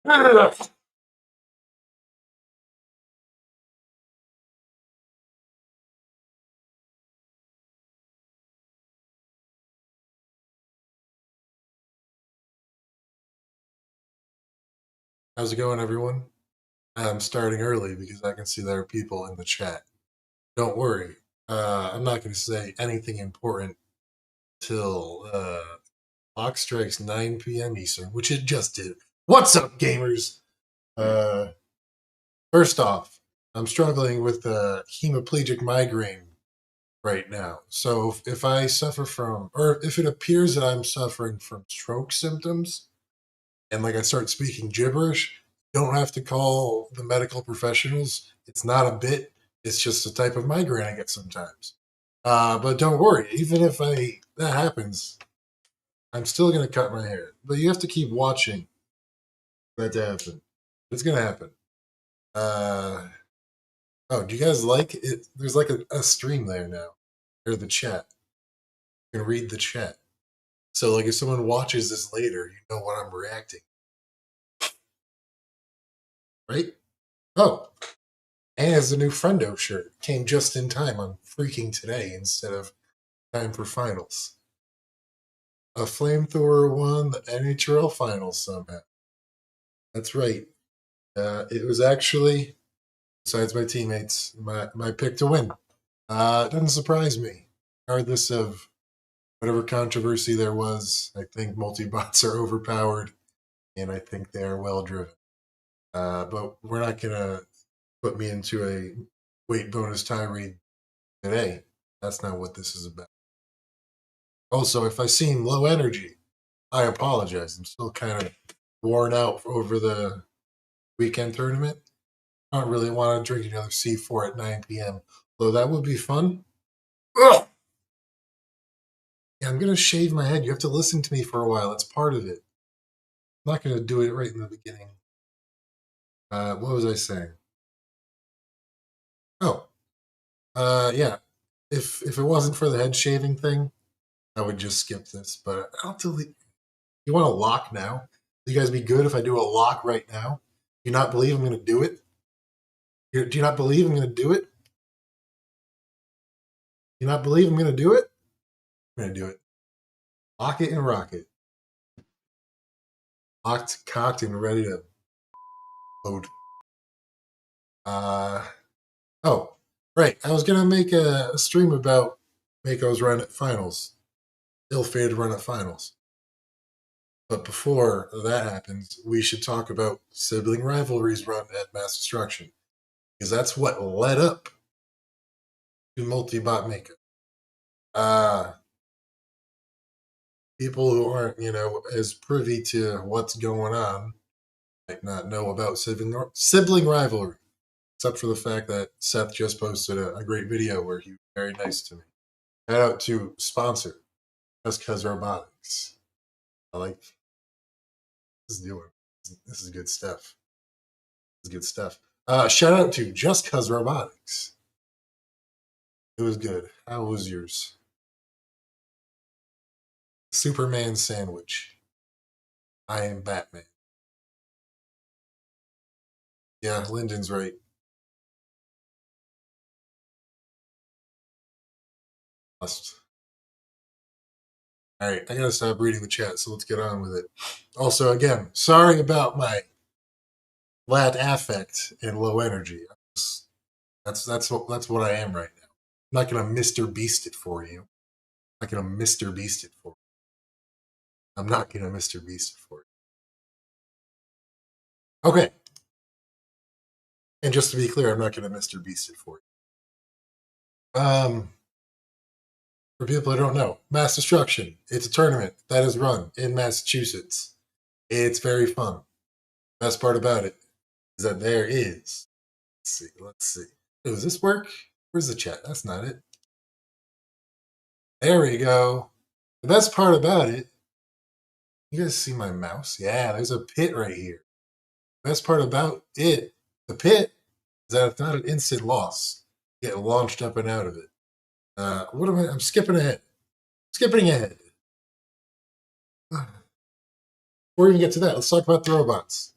How's it going, everyone? I'm starting early because I can see there are people in the chat. Don't worry. I'm not going to say anything important till clock strikes 9 p.m. Eastern, which it just did. What's up, gamers? Uh, First off, I'm struggling with hemiplegic migraine right now. So if I suffer from, or if it appears that I'm suffering from stroke symptoms, and like I start speaking gibberish, don't have to call the medical professionals. It's not a bit. It's just a type of migraine I get sometimes. But don't worry, even if that happens, I'm still gonna cut my hair. But you have to keep watching for that to happen. It's gonna happen. Uh, oh, do you guys like it? There's like a stream there now, or the chat. You can read the chat. So like if someone watches this later, you know what I'm reacting, right? Oh, and it's a new Friendo shirt. Came just in time on freaking today instead of time for finals. A flamethrower won the NHL finals somehow. That's right. It was actually, besides my teammates, my pick to win. It doesn't surprise me. Regardless of whatever controversy there was, I think multi-bots are overpowered, and I think they are well driven. But we're not going to put me into a weight bonus tirade today. That's not what this is about. Also, if I seem low energy, I apologize. I'm still kind of worn out over the weekend tournament. I don't really want to drink another C4 at 9 p.m., though that would be fun. Ugh! Yeah, I'm going to shave my head. You have to listen to me for a while. It's part of it. I'm not going to do it right in the beginning. What was I saying? Oh, yeah. If it wasn't for the head shaving thing, I would just skip this. But I'll delete. You want a lock now? You guys be good if I do a lock right now? Do you not believe I'm going to do it? Do you not believe I'm going to do it? Do you not believe I'm going to do it? I'm going to do it. Lock it and rock it. Locked, cocked, and ready to load. Oh, right. I was going to make a stream about Mako's run at finals. Ill-fated run at finals. But before that happens, we should talk about Sibling Rivalry's run at Mass Destruction. Because that's what led up to multi-bot Mako. People who aren't, as privy to what's going on might not know about Sibling Rivalry. Except for the fact that Seth just posted a great video where he was very nice to me. Shout out to sponsor, Just Cause Robotics. I like this is doing. This is good stuff. This is good stuff. Shout out to Just Cause Robotics. It was good. How was yours? Superman sandwich. I am Batman. Yeah, Lyndon's right. Must. All right, I gotta stop reading the chat, so let's get on with it. Also, again, sorry about my flat affect and low energy. That's what I am right now. I'm not gonna Mr. Beast it for you. I'm not gonna Mr. Beast it for you. I'm not gonna Mr. Beast it for you. Okay. And just to be clear, I'm not gonna Mr. Beast it for you. For people who don't know, Mass Destruction. It's a tournament that is run in Massachusetts. It's very fun. Best part about it is that there is. Let's see. Does this work? Where's the chat? That's not it. There we go. The best part about it, you guys see my mouse? Yeah, there's a pit right here. The best part about it, the pit, is that it's not an instant loss. You get launched up and out of it. What am I? I'm skipping ahead. Skipping ahead. Before we even get to that, let's talk about the robots.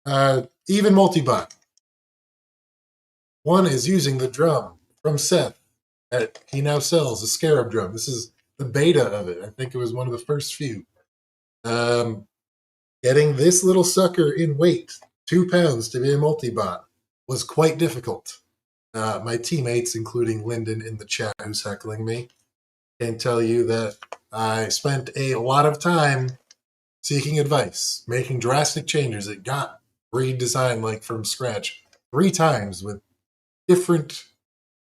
Even multi-bot. One is using the drum from Seth that he now sells, the Scarab drum. This is the beta of it. I think it was one of the first few. Getting this little sucker in weight, 2 pounds to be a multi-bot, was quite difficult. My teammates, including Lyndon in the chat who's heckling me, can tell you that I spent a lot of time seeking advice, making drastic changes. It got redesigned like from scratch 3 times with different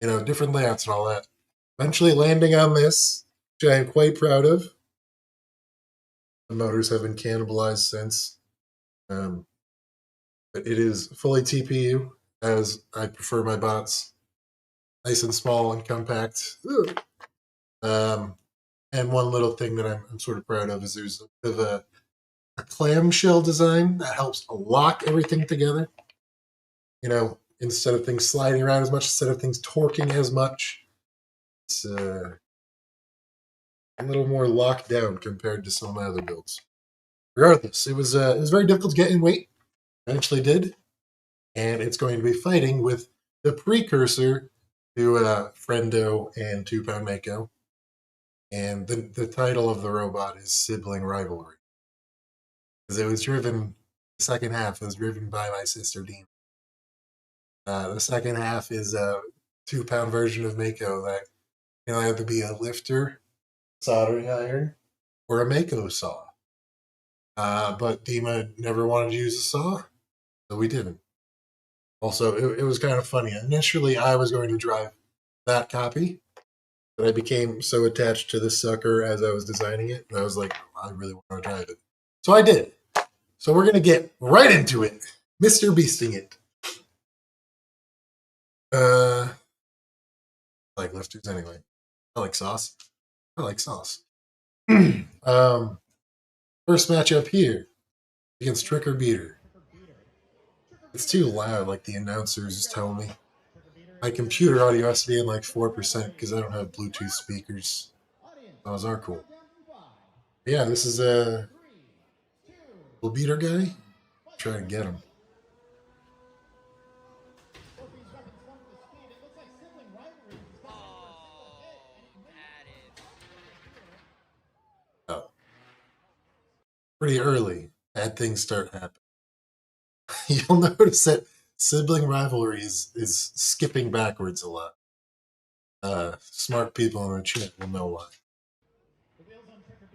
layouts and all that. Eventually landing on this, which I am quite proud of. The motors have been cannibalized since. But it is fully TPU, as I prefer my bots. Nice and small and compact. And one little thing that I'm sort of proud of is there's a bit of a clamshell design that helps lock everything together. Instead of things sliding around as much, instead of things torquing as much, it's a little more locked down compared to some of my other builds. Regardless, it was very difficult to get in weight. Eventually did, and it's going to be fighting with the precursor to Friendo and 2 Pound Mako. And the title of the robot is Sibling Rivalry. Because it was driven, the second half was driven by my sister Dean. The second half is a 2 pound version of Mako that had to be a lifter, soldering iron, or a Mako saw. But Dima never wanted to use a saw, so we didn't. Also, it was kind of funny. Initially, I was going to drive that copy, but I became so attached to this sucker as I was designing it, and I was like, I really want to drive it. So I did. So we're going to get right into it. Mr. Beasting it. I like lifters anyway. I like sauce. First matchup here against Trick or Beater. It's too loud, like the announcers just tell me. My computer audio has to be in like 4% because I don't have Bluetooth speakers. Those are cool. Yeah, this is a little beater guy. Try to get him. Oh. Pretty early, bad things start happening. You'll notice that Sibling Rivalry is skipping backwards a lot. Smart people in the chat will know why.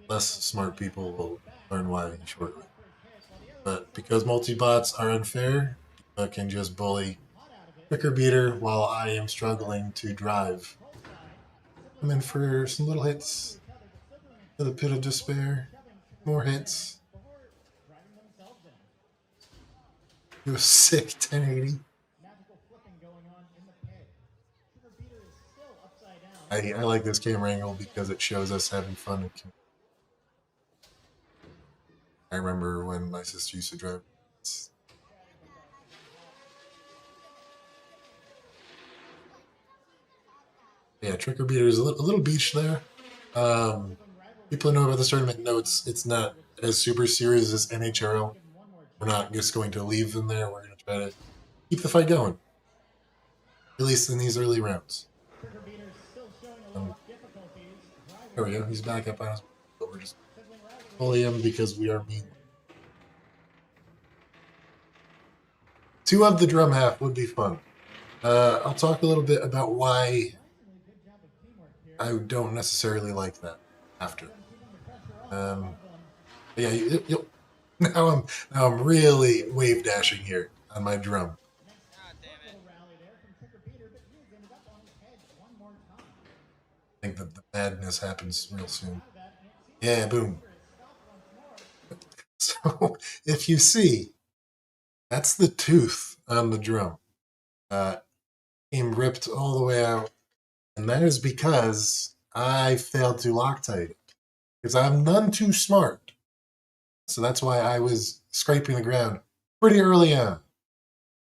Less smart people will learn why shortly. But because multi-bots are unfair, I can just bully Trick or Beater while I am struggling to drive. I'm in for some little hits. To the pit of despair. More hits. Do a sick 1080. I like this camera angle because it shows us having fun. I remember when my sister used to drive. Yeah, Trick or Beater is a little beach there. People who know about this tournament know it's not as super serious as NHRL. We're not just going to leave them there. We're going to try to keep the fight going, at least in these early rounds. There we go. He's back up on us, but we're just bully him because we are mean. 2 of the drum half would be fun. I'll talk a little bit about why I don't necessarily like that after. Yeah, now I'm really wave dashing here on my drum. I think that the madness happens real soon. Yeah, boom. So if you see, that's the tooth on the drum. Came ripped all the way out. And that is because I failed to Loctite it. Because I'm none too smart. So that's why I was scraping the ground pretty early on.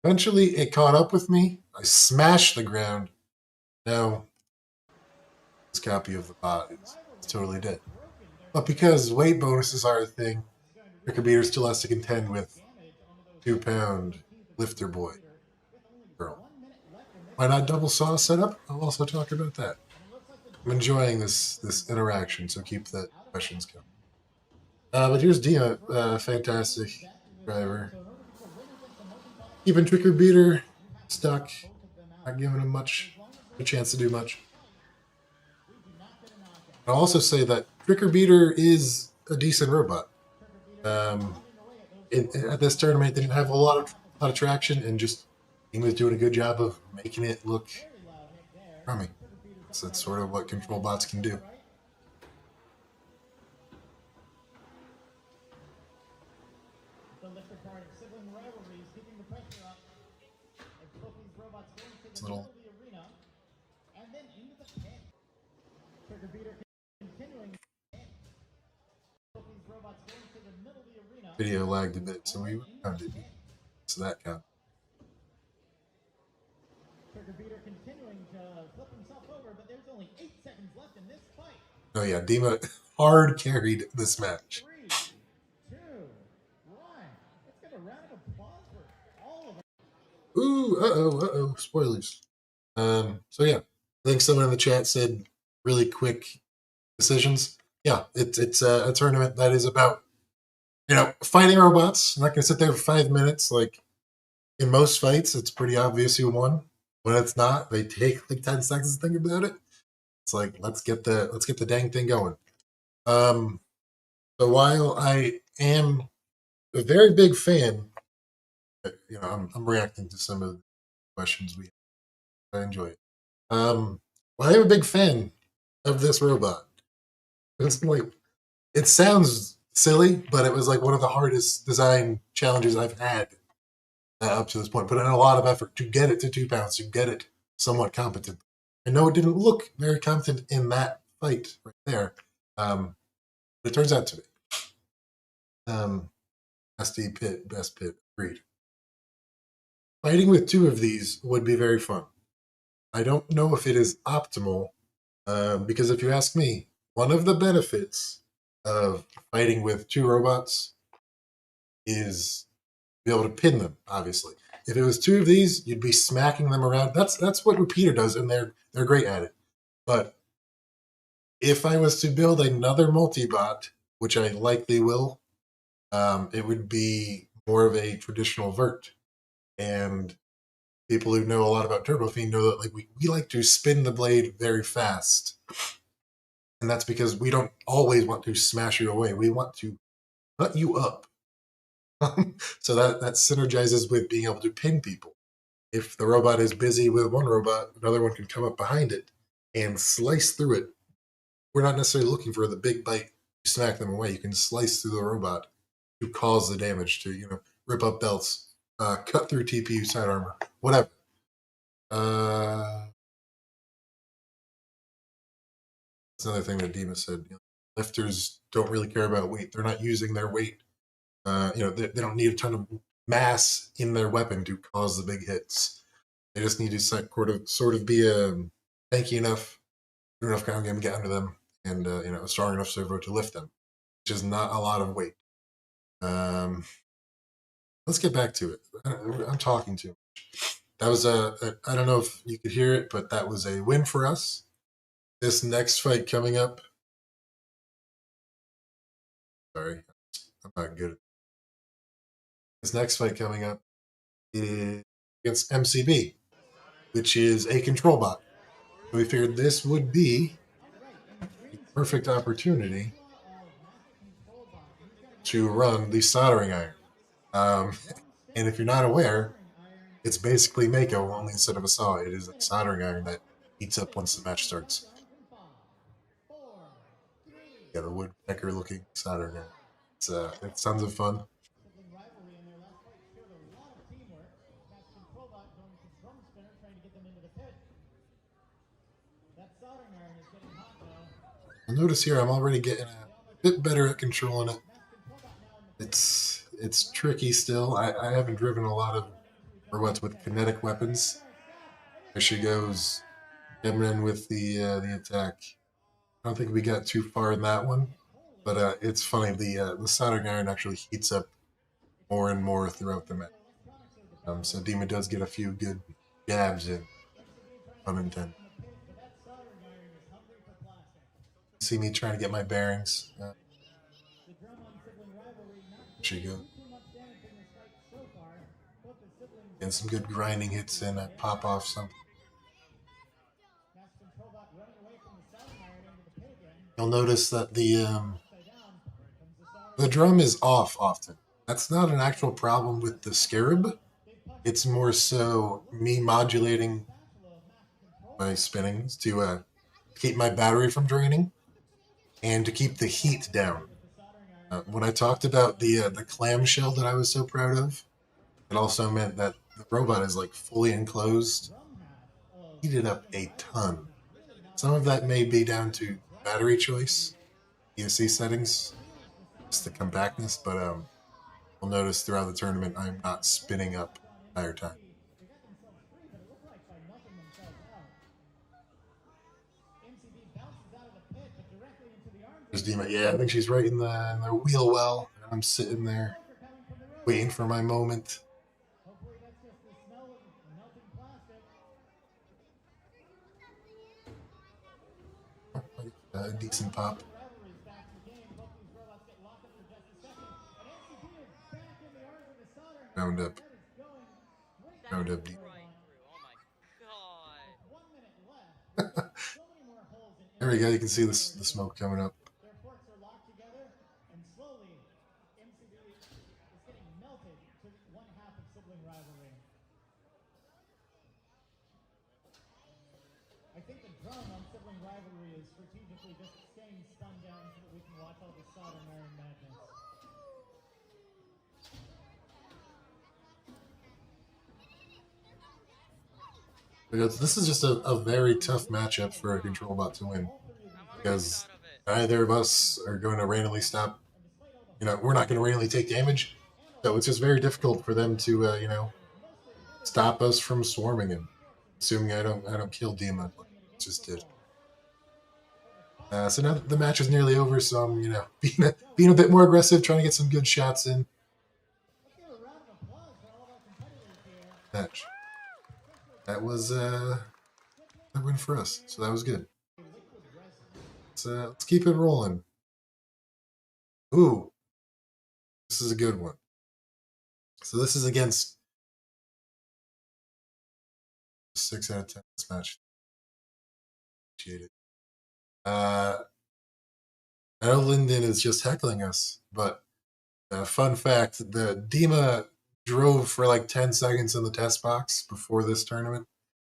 Eventually, it caught up with me. I smashed the ground. Now, this copy of the bot is totally dead. But because weight bonuses are a thing, Trick or Beater still has to contend with 2-pound lifter boy girl. Why not double saw setup? I'll also talk about that. I'm enjoying this interaction, so keep the questions coming. But here's Dina, fantastic driver. Keeping Tricker Beater stuck, not giving him a chance to do much. I'll also say that Tricker Beater is a decent robot. At this tournament, they didn't have a lot of traction, and just he was doing a good job of making it look crummy. So that's sort of what control bots can do. Sibling Rivalry is keeping the pressure up. As both these robots go into the middle of the arena and then into the pit. Trigger Beater continuing. Both these robots go into the middle of the arena. Video lagged a bit, so we found it. So that count. Trigger Beater continuing to flip himself over, but there's only 8 seconds left in this fight. Oh yeah, Dima hard carried this match. 3, 2, 1. Let's get a round of applause for all of them. Ooh, uh-oh, spoilers. So yeah, I think someone in the chat said really quick decisions. Yeah, it's a tournament that is about, fighting robots. I'm not gonna sit there for 5 minutes. Like in most fights, it's pretty obvious who won. When it's not, they take like 10 seconds to think about it. It's like let's get the dang thing going. So while I am a very big fan, I'm reacting to some of the questions we have. I enjoy it. Well, I'm a big fan of this robot. It's like, it sounds silly, but it was like one of the hardest design challenges I've had up to this point. Put in a lot of effort to get it to 2 pounds, to get it somewhat competent. I know it didn't look very competent in that fight right there, but it turns out to be. Best pit, agreed. Fighting with 2 of these would be very fun. I don't know if it is optimal, because if you ask me, one of the benefits of fighting with 2 robots is be able to pin them, obviously. If it was 2 of these, you'd be smacking them around. That's what Repeater does, and they're great at it. But if I was to build another multi-bot, which I likely will, it would be more of a traditional vert. And people who know a lot about Turbo Fiend know that we like to spin the blade very fast. And that's because we don't always want to smash you away. We want to cut you up. So that synergizes with being able to pin people. If the robot is busy with one robot, another one can come up behind it and slice through it. We're not necessarily looking for the big bite to smack them away. You can slice through the robot to cause the damage, to rip up belts, cut through TPU side armor, whatever. That's another thing that Dima said. Lifters don't really care about weight. They're not using their weight. They don't need a ton of mass in their weapon to cause the big hits. They just need to sort of be tanky enough, do enough ground game, get under them, and a strong enough servo to lift them, which is not a lot of weight. Let's get back to it. I'm talking too much. That was I don't know if you could hear it, but that was a win for us. This next fight coming up. Sorry, I'm not good. This next fight coming up is against MCB, which is a control bot. We figured this would be a perfect opportunity to run the soldering iron. And if you're not aware, it's basically Mako, only instead of a saw, it is a soldering iron that heats up once the match starts. Yeah, the woodpecker looking soldering iron. It's tons of fun. You'll notice here I'm already getting a bit better at controlling it. It's tricky still. I haven't driven a lot of robots with kinetic weapons. There she goes, coming in with the attack. I don't think we got too far in that one, but it's funny. The soldering iron actually heats up more and more throughout the match. So Dima does get a few good jabs in, unintended. See me trying to get my bearings. She go. And some good grinding hits in. I pop off something. You'll notice that the drum is off often. That's not an actual problem with the Scarab. It's more so me modulating my spinnings to keep my battery from draining and to keep the heat down. When I talked about the clamshell that I was so proud of, it also meant that the robot is like fully enclosed, heated up a ton. Some of that may be down to battery choice, ESC settings, just the compactness, but you'll notice throughout the tournament I'm not spinning up the entire time. There's Dima. Yeah, I think she's right in the wheel well, and I'm sitting there waiting for my moment. A decent pop. Round up. Round up deep. There we go. You can see the smoke coming up. I think the drum on Sibling Rivalry is strategically just staying spun down so that we can watch all the soldering iron madness. Because this is just a very tough matchup for a control bot to win. Because neither of us are going to randomly stop. We're not going to randomly take damage. So it's just very difficult for them to, stop us from swarming him. Assuming I don't kill Dima. Just did. So now the match is nearly over, so I'm, being a bit more aggressive, trying to get some good shots in. Match. That was a win for us, so that was good. Let's keep it rolling. Ooh, this is a good one. So this is against 6 out of 10 this match. Appreciate it. I know Lyndon is just heckling us, but fun fact, the Dima drove for like 10 seconds in the test box before this tournament.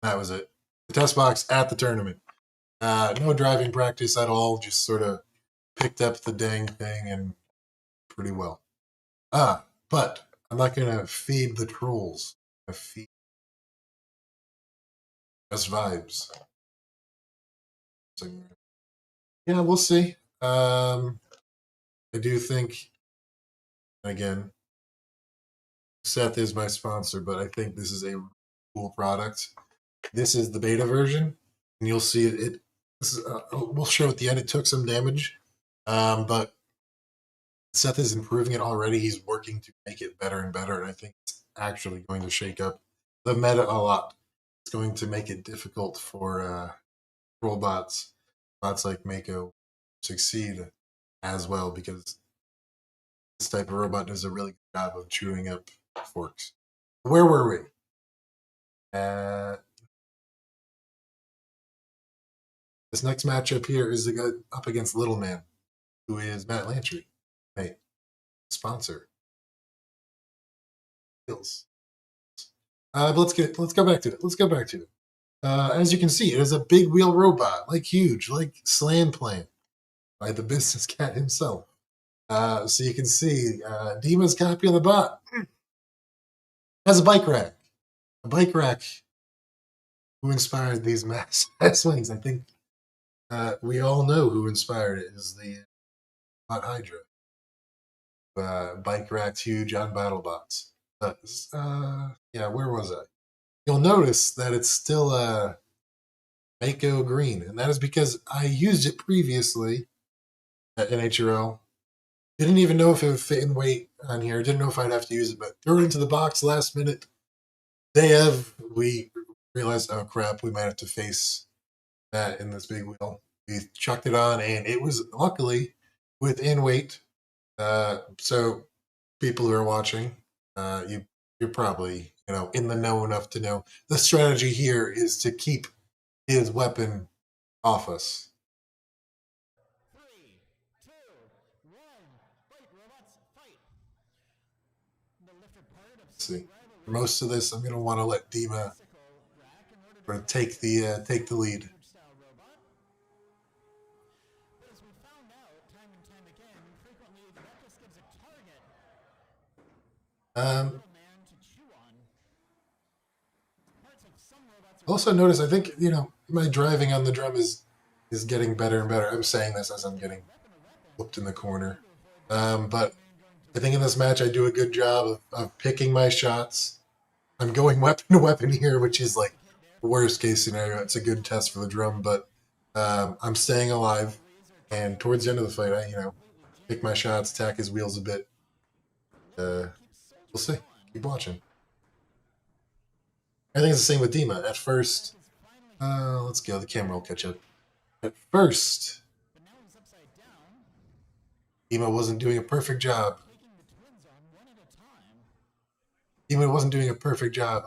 That was it. The test box at the tournament. No driving practice at all, just sort of picked up the dang thing and pretty well. But I'm not going to feed the trolls. I feed just vibes. So, yeah, we'll see. I do think, again, Seth is my sponsor, but I think this is a cool product. This is the beta version, and you'll see it. We'll show at the end. It took some damage, but Seth is improving it already. He's working to make it better and better, and I think it's actually going to shake up the meta a lot. It's going to make it difficult for bots like Mako succeed as well, because this type of robot does a really good job of chewing up forks. Where were we? This next matchup here is up against Little Man, who is Matt Lantry, hey, sponsor. But let's go back to it. As you can see, it is a big wheel robot, like huge, like Slam Plant, by the business cat himself. So you can see Dima's copy of the bot has a bike rack. A bike rack who inspired these mass swings. I think we all know who inspired it is the Bot Hydra. Bike rack's huge on BattleBots. Yeah, where was I? You'll notice that it's still Mako green, and that is because I used it previously at NHRL Didn't even know if it would fit in weight on here. Didn't know if I'd have to use it, but threw it into the box last minute. We realized, oh crap, we might have to face that in this big wheel. We chucked it on, and it was luckily within weight. So people who are watching, you're probably in the know enough to know the strategy here is to keep his weapon off us. 3, 2, 1, fight, robots, fight. The lifter part of See, for most of this, I'm gonna want to let Dima sort of take the lead. But as we found out time and time again, frequently that just gives a target Um, man to chew on. Parts of some robots are also notice, I think my driving on the drum is getting better and better. I'm saying this as I'm getting whooped in the corner. But I think in this match I do a good job of picking my shots. I'm going weapon to weapon here, which is like worst case scenario. It's a good test for the drum, but I'm staying alive. And towards the end of the fight, I pick my shots, attack his wheels a bit. We'll see. Keep watching. I think it's the same with Dima. At first, let's go. The camera will catch up. At first, but now he's upside down, Dima wasn't doing a perfect job. taking the twins on one at a time. Dima wasn't doing a perfect job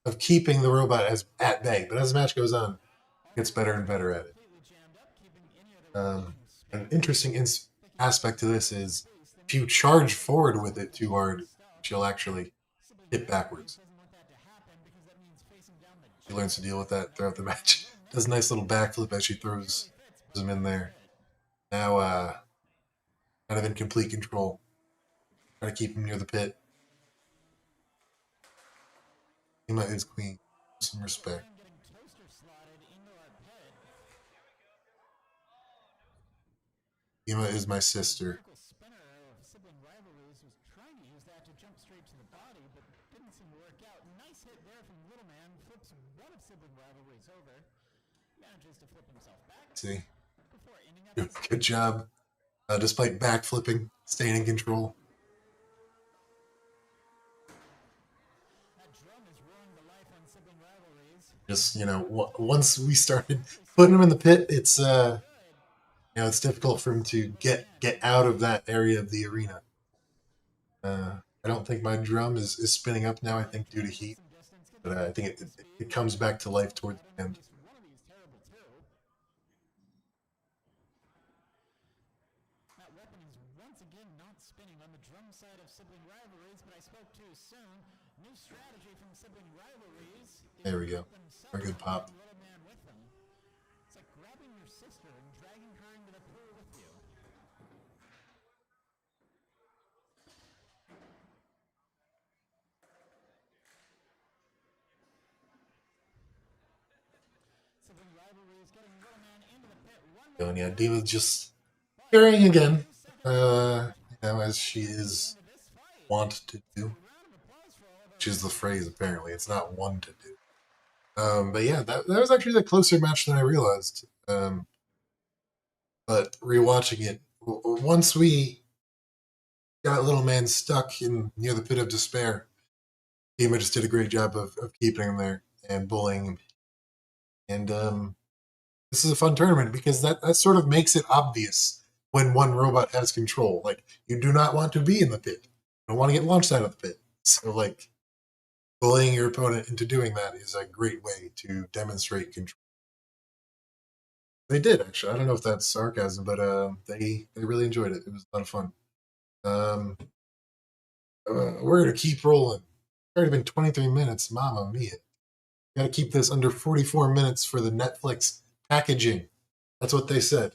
of keeping the robot at bay. But as the match goes on, it gets better and better at it. Completely jammed up, keeping any other An interesting aspect to this is if you charge forward with it too hard, she'll actually hit backwards. doesn't want that to happen because that means facing down the She learns to deal with that throughout the match. Does a nice little backflip as she throws him in there. Now, kind of in complete control. Try to keep him near the pit. Dima is queen. Some respect. getting toaster slotted into our pit. Dima is my sister. Local spinner of Sibling Rivalries was trying to use that to jump straight to the body, but didn't seem to work out. Nice hit there from Little Man. Flips one of Sibling Rivalries over. Manages to flip himself back. See? Before aiming at his Good job. Despite backflipping, staying in control. that drum is ruining the life on Sibling Rivalries. Just once we started putting him in the pit, it's it's difficult for him to get out of that area of the arena. I don't think my drum is spinning up now. I think due to heat, but I think it comes back to life towards the end. One of these terrible too. That weapon is once again not spinning on the drum side of Sibling Rivalries, but I spoke too soon. New strategy from Sibling Rivalries. There we go. A good pop. Little Man with them. It's like grabbing your sister and dragging her into the pool with you. Sibling Rivalries getting Little Man into the pit. One more And yeah, Diva's just carrying again, as she is wont to do. Which is the phrase, apparently. It's not one to do. But yeah, that was actually a closer match than I realized. But rewatching it, once we got Little Man stuck near the pit of despair, Dima just did a great job of keeping him there and bullying him. And this is a fun tournament because that sort of makes it obvious when one robot has control. Like, you do not want to be in the pit. You don't want to get launched out of the pit. So, like, bullying your opponent into doing that is a great way to demonstrate control. They did, actually. I don't know if that's sarcasm, but they really enjoyed it. It was a lot of fun. We're going to keep rolling. It's already been 23 minutes. Mamma mia. Got to keep this under 44 minutes for the Netflix packaging. That's what they said.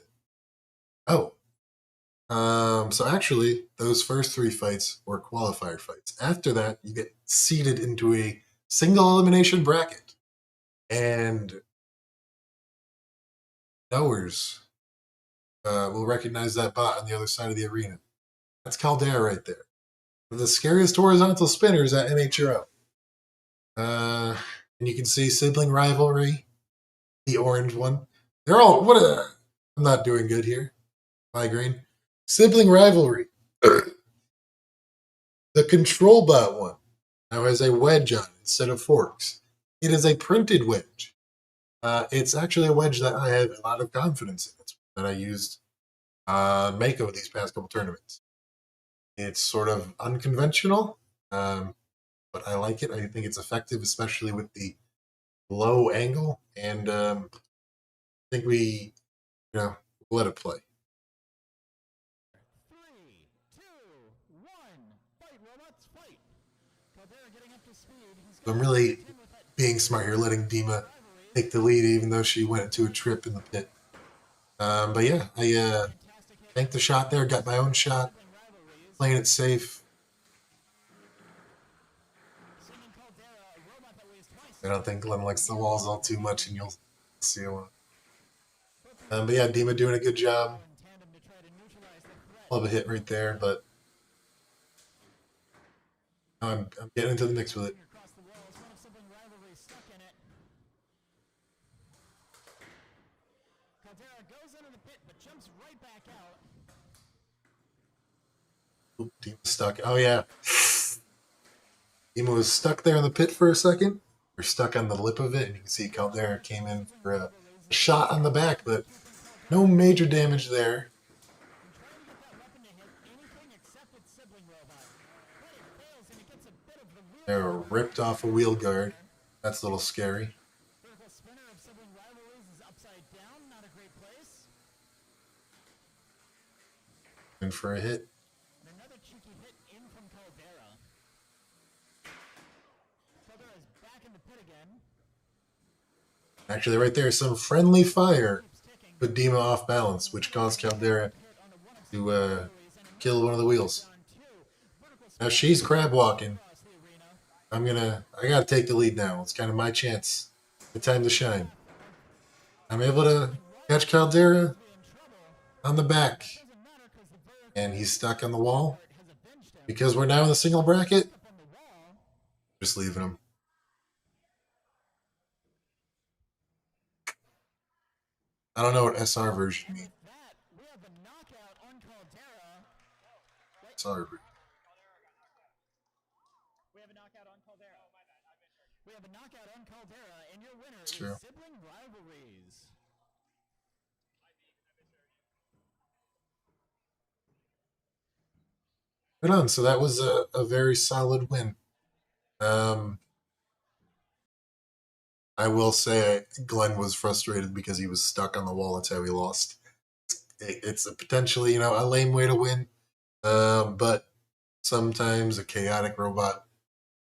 Oh. So actually, those first 3 fights were qualifier fights. After that, you get seeded into a single elimination bracket. And knowers will recognize that bot on the other side of the arena. That's Caldera right there. The scariest horizontal spinners at NHRO. And you can see Sibling Rivalry, the orange one. They're all, I'm not doing good here. Migraine. Sibling Rivalry. The control bot one now has a wedge on it instead of forks. It is a printed wedge. It's actually a wedge that I have a lot of confidence in. It's that I used Mako these past couple tournaments. It's sort of unconventional, but I like it. I think it's effective, especially with the low angle, and I think we, let it play. 3, 2, 1, fight, robots, fight. Caldera getting up to speed. So I'm really being smart here, letting Dima take the lead, even though she went into a trip in the pit. But yeah, I tanked the shot there, got my own shot, playing it safe. I don't think Glenn likes the walls all too much, and you'll see him. But yeah, Dima doing a good job. Love a hit right there, but I'm getting into the mix with it. Oop, Dima's stuck. Oh yeah. Dima was stuck there in the pit for a second. We're stuck on the lip of it, and you can see Caldera came in for a shot on the back, but no major damage there. They're ripped off a wheel guard. That's a little scary. And for a hit. Another cheeky hit in from Caldera. Caldera's back in the pit again. Actually, right there, some friendly fire put Dima off balance, which caused Caldera to kill one of the wheels. Now she's crab walking. I gotta take the lead now. It's kind of my chance. The time to shine. I'm able to catch Caldera on the back. And he's stuck on the wall. Because we're now in the single bracket, just leaving him. I don't know what SR version means. SR version. We have a knockout on Caldera, and your winner is True. Sibling Rivalries. Right on. So that was a very solid win. I will say Glenn was frustrated because he was stuck on the wall. That's how he lost. It's a potentially, a lame way to win. But sometimes a chaotic robot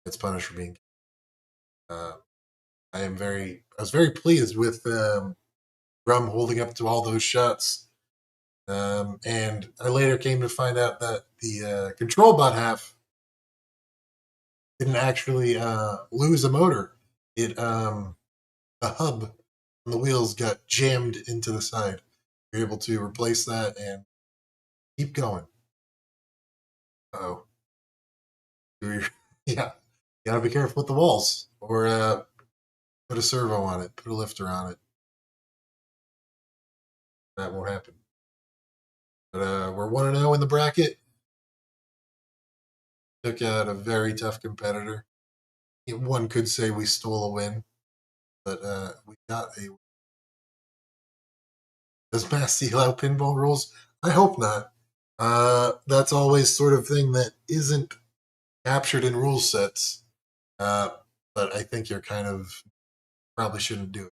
gets punished for being. I was very pleased with Rum holding up to all those shots. And I later came to find out that the control bot half didn't actually lose a motor. The hub on the wheels got jammed into the side. You're able to replace that and keep going. Oh, yeah, you gotta be careful with the walls, or put a servo on it, put a lifter on it. That won't happen. But we're 1-0 in the bracket. Took out a very tough competitor. One could say we stole a win, but we got a. Does Massey allow pinball rules? I hope not. That's always sort of thing that isn't captured in rule sets. But I think you're probably shouldn't do it.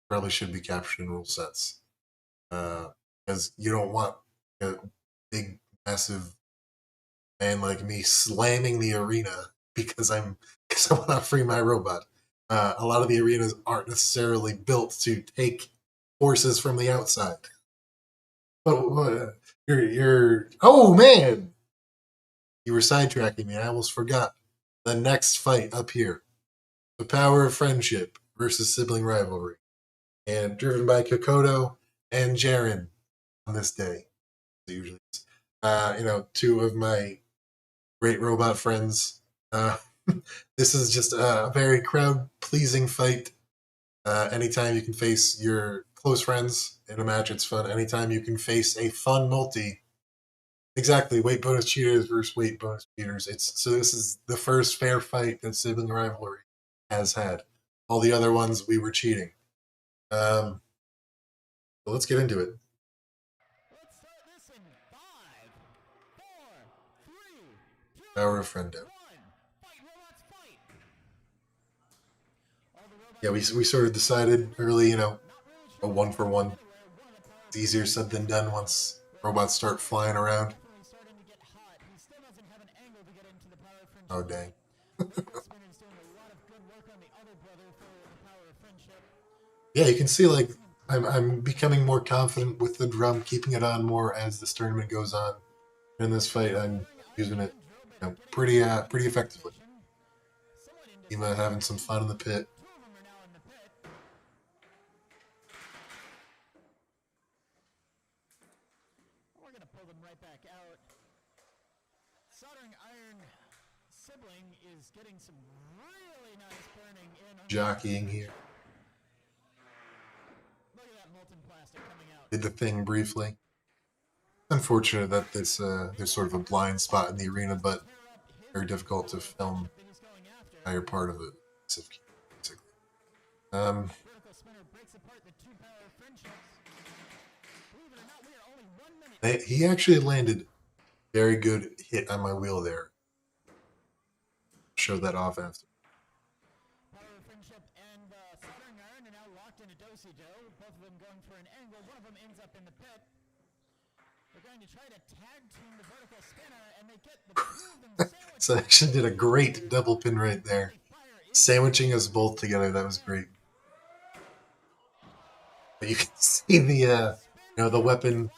Probably should be captured in rule sets. Because you don't want a big, massive man like me slamming the arena because I want to free my robot. A lot of the arenas aren't necessarily built to take forces from the outside. But you're oh man, you were sidetracking me. I almost forgot the next fight up here: the power of friendship versus sibling rivalry, and driven by Kokoto and Jaren on this day. Usually, two of my great robot friends. This is just a very crowd-pleasing fight. Anytime you can face your close friends in a match, it's fun. Anytime you can face a fun multi, Exactly, weight bonus cheaters versus weight bonus cheaters. This is the first fair fight that Sibling Rivalry has had. All the other ones we were cheating. So let's get into it. Let's start this in 5, 4, 3, 2, Power of Friendo. 1. Fight, robots, fight! Yeah, we sort of decided early, a 1-for-1. It's easier said than done once robots start flying around. Oh, dang. Yeah, you can see, like, I'm becoming more confident with the drum, keeping it on more as this tournament goes on. In this fight, I'm using it pretty effectively. Ema having some fun in the pit. We're going to pull them right back out. Soldering iron sibling is getting some really nice burning in. Jockeying here. Look at that molten plastic coming out. Did the thing briefly. Unfortunate that this there's sort of a blind spot in the arena, but very difficult to film the entire part of it. He actually landed very good hit on my wheel there. Show that off after. Power of Friendship and Soldering Iron are now locked in a do-si-do. Both of them going for an angle. One of them ends up in the pit. They're going to try to tag team the vertical spinner, and they get the two of them sandwiched. So actually did a great double pin right there. Sandwiching us both together, that was great. But you can see the the weapon.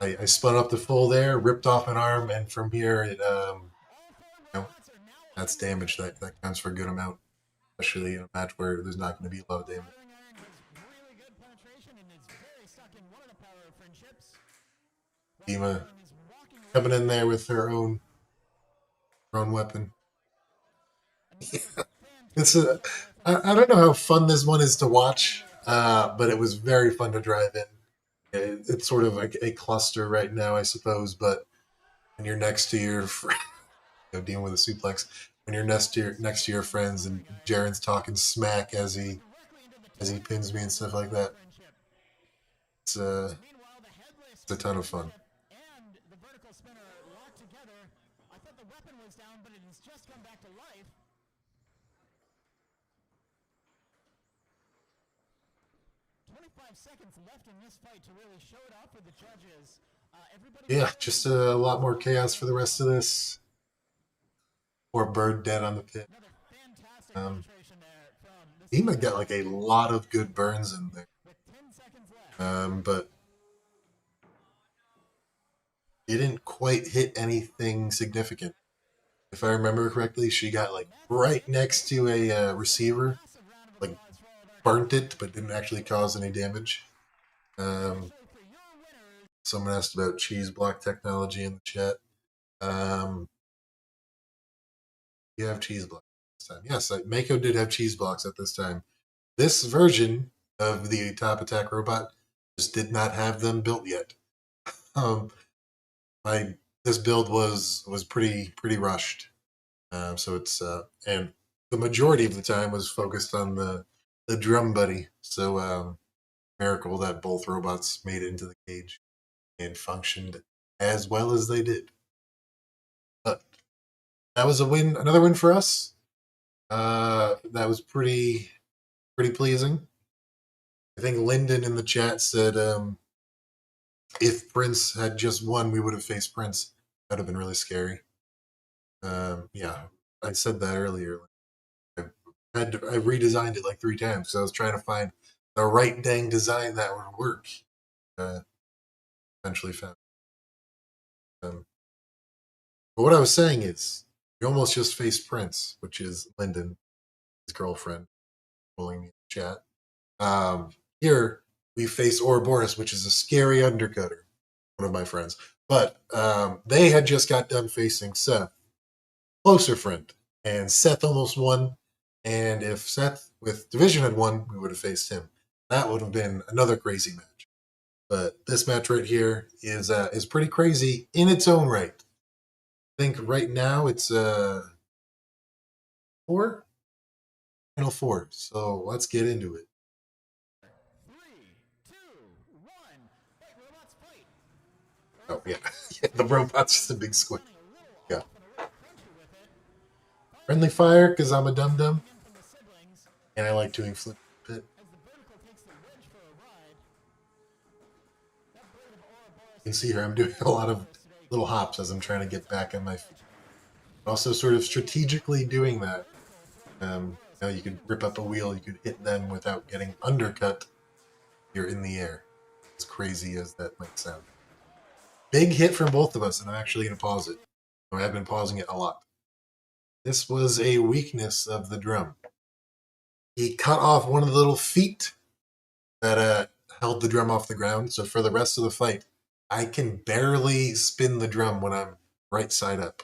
I spun up the full there, ripped off an arm, and from here it that's damage that counts for a good amount, especially in a match where there's not going to be a lot of damage. Ema coming in there with her own weapon. Yeah. I don't know how fun this one is to watch, but it was very fun to drive in. It's sort of like a cluster right now, I suppose, but when you're next to your dealing with a suplex, when you're next to your friends and Jaren's talking smack as he pins me and stuff like that, it's a ton of fun. And the vertical spinner locked together. I thought the weapon was down, but it has just come back to life. 25 seconds left in this fight to really show it off for the judges. Yeah, just a lot more chaos for the rest of this. Poor Bird dead on the pit. Ema got like a lot of good burns in there. But didn't quite hit anything significant. If I remember correctly, she got like right next to a receiver, like burnt it, but didn't actually cause any damage. Someone asked about cheese block technology in the chat. You have cheese blocks this time. Yes, Mako did have cheese blocks at this time. This version of the top attack robot just did not have them built yet. This build was pretty rushed. So it's and the majority of the time was focused on the drum buddy. So miracle that both robots made it into the cage and functioned as well as they did. But that was a win, another win for us. That was pretty pleasing. I think Lyndon in the chat said if Prince had just won, we would have faced Prince. That would have been really scary. Yeah, I said that earlier. I redesigned it like 3 times because I was trying to find the right dang design that would work. Eventually found. But what I was saying is, we almost just faced Prince, which is Lyndon, his girlfriend, pulling me in the chat. Here we face Ouroboros, which is a scary undercutter, one of my friends. But they had just got done facing Seth, closer friend, and Seth almost won. And if Seth with Division had won, we would have faced him. That would have been another crazy match. But this match right here is pretty crazy in its own right. I think right now it's 4, final 4. So let's get into it. 3, 2, 1. Fight, robots, fight. Oh yeah, yeah, the robot's just a big squid. Yeah, friendly fire because I'm a dum dum, and I like doing flip pit. You can see here I'm doing a lot of little hops as I'm trying to get back on my feet. Also, sort of strategically doing that. You could rip up a wheel, you could hit them without getting undercut. You're in the air. As crazy as that might sound. Big hit from both of us, and I'm actually going to pause it. I have been pausing it a lot. This was a weakness of the drum. He cut off one of the little feet that held the drum off the ground. So for the rest of the fight, I can barely spin the drum when I'm right side up.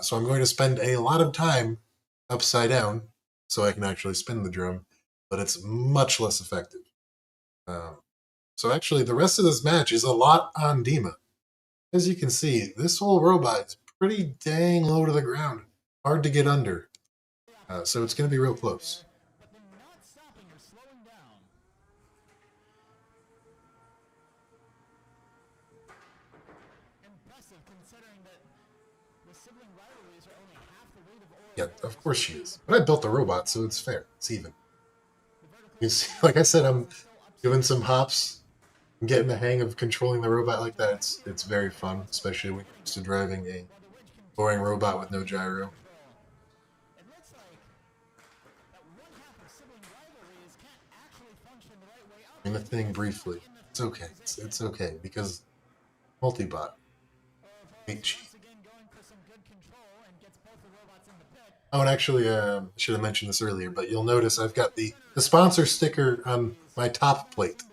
So I'm going to spend a lot of time upside down so I can actually spin the drum, but it's much less effective. So actually, the rest of this match is a lot on Dima. As you can see, this whole robot is pretty dang low to the ground. Hard to get under. So it's going to be real close. But they're not stopping or slowing down. Impressive considering that the sibling rivalries are only half the weight of Ouroboros. Yeah, of course she is. But I built the robot, so it's fair. It's even. You can see, like I said, I'm doing some hops. I'm getting the hang of controlling the robot like that. It's very fun, especially when you're used to driving a boring robot with no gyro. It looks like that one half of sibling rivalries can't actually function the right way up. And the thing briefly. It's okay. It's okay because multi-bot. Ain't cheap. Once again going for some good control and gets both the robots in the pit. Oh, and actually, I should have mentioned this earlier, but you'll notice I've got the sponsor sticker on my top plate.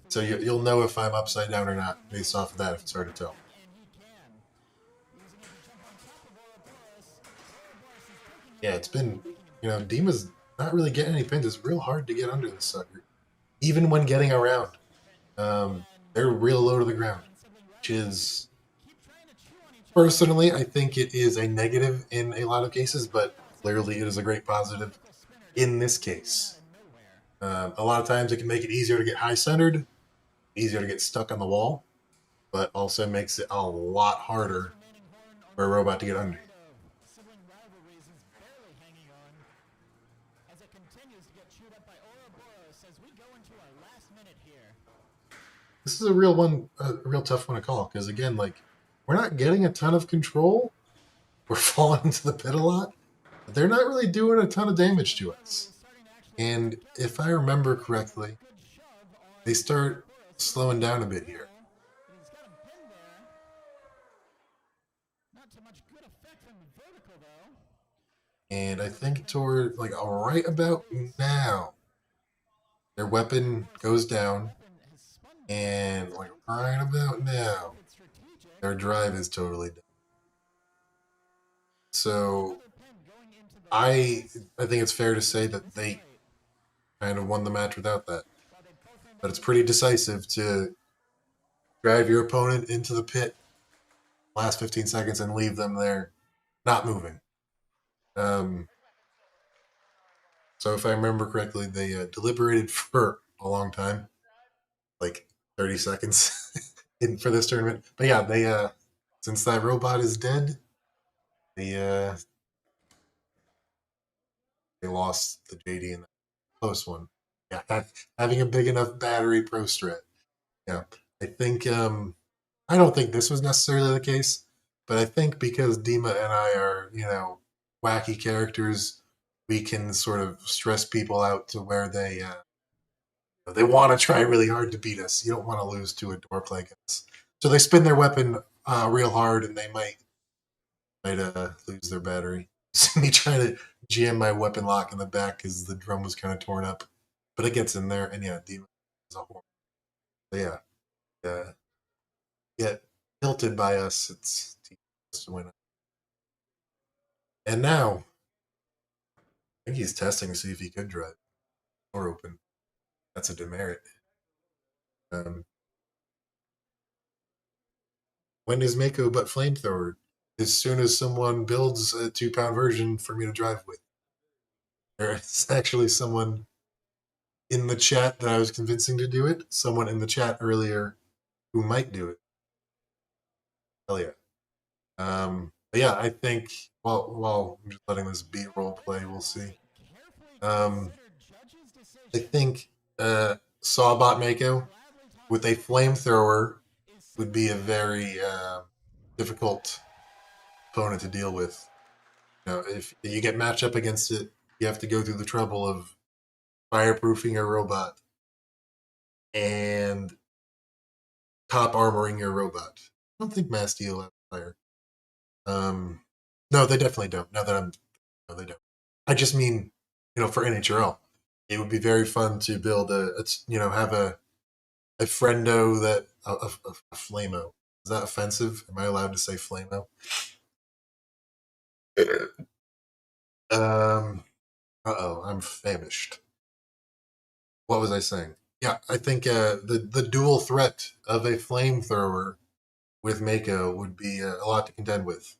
So you'll know if I'm upside down or not based off of that, if it's hard to tell. Yeah, it's been, Dima's not really getting any pins. It's real hard to get under this sucker. Even when getting around, they're real low to the ground, which is, personally, I think it is a negative in a lot of cases, but clearly it is a great positive in this case. A lot of times it can make it easier to get high-centered, easier to get stuck on the wall, but also makes it a lot harder for a robot to get under. Sibling rivalries is barely hanging on as it continues to get chewed up by Ouroboros as we go into our last minute here. This is a real tough one to call, because again, we're not getting a ton of control. We're falling into the pit a lot. But they're not really doing a ton of damage to us. And if I remember correctly, they start slowing down a bit here. He's got him pinned there. Not too much good effect from the vertical though. And I think toward, right about now, their weapon goes down. And, right about now, their drive is totally done. So, I think it's fair to say that they kind of won the match without that. But it's pretty decisive to drive your opponent into the pit last 15 seconds and leave them there not moving. So if I remember correctly, they deliberated for a long time, like 30 seconds for this tournament. But yeah, they since that robot is dead, they lost the JD in the close one. Yeah, having a big enough battery pro strat. Yeah, I think I don't think this was necessarily the case, but I think because Dima and I are wacky characters, we can sort of stress people out to where they want to try really hard to beat us. You don't want to lose to a dork like us. So they spin their weapon real hard, and they might lose their battery. See me trying to jam my weapon lock in the back because the drum was kind of torn up, but it gets in there, and yeah, Dima is a horn. So yeah, get tilted by us. It's to win. And now, I think he's testing to see if he could drive or open. That's a demerit. when is Mako but flamethrower? As soon as someone builds a 2 pound version for me to drive with. There's actually someone in the chat that I was convincing to do it. Someone in the chat earlier who might do it. Hell yeah. But yeah, I think while I'm just letting this beat role play, we'll see. I think Sawbot Mako with a flamethrower would be a very difficult opponent to deal with. If you get matched up against it, you have to go through the trouble of fireproofing your robot and top armoring your robot. I don't think Mass Steel has fire. No, they definitely don't. Now that I'm, no, they don't. I just mean, for NHRL, it would be very fun to build have a friendo that a flamo. Is that offensive? Am I allowed to say flamo? I'm famished. What was I saying? Yeah, I think the dual threat of a flamethrower with Mako would be a lot to contend with,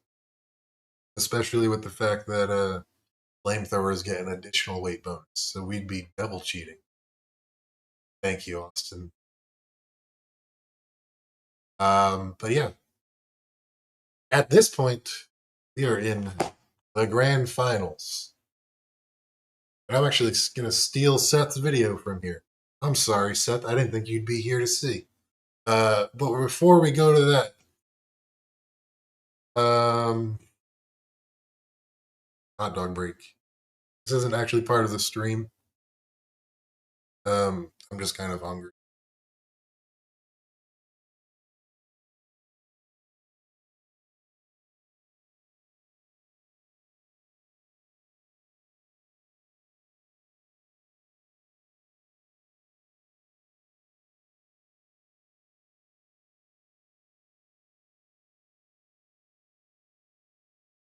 especially with the fact that flamethrowers get an additional weight bonus, so we'd be double cheating. Thank you, Austin. But yeah, at this point, we are in the grand finals. And I'm actually going to steal Seth's video from here. I'm sorry, Seth. I didn't think you'd be here to see. But before we go to that, hot dog break. This isn't actually part of the stream. I'm just kind of hungry.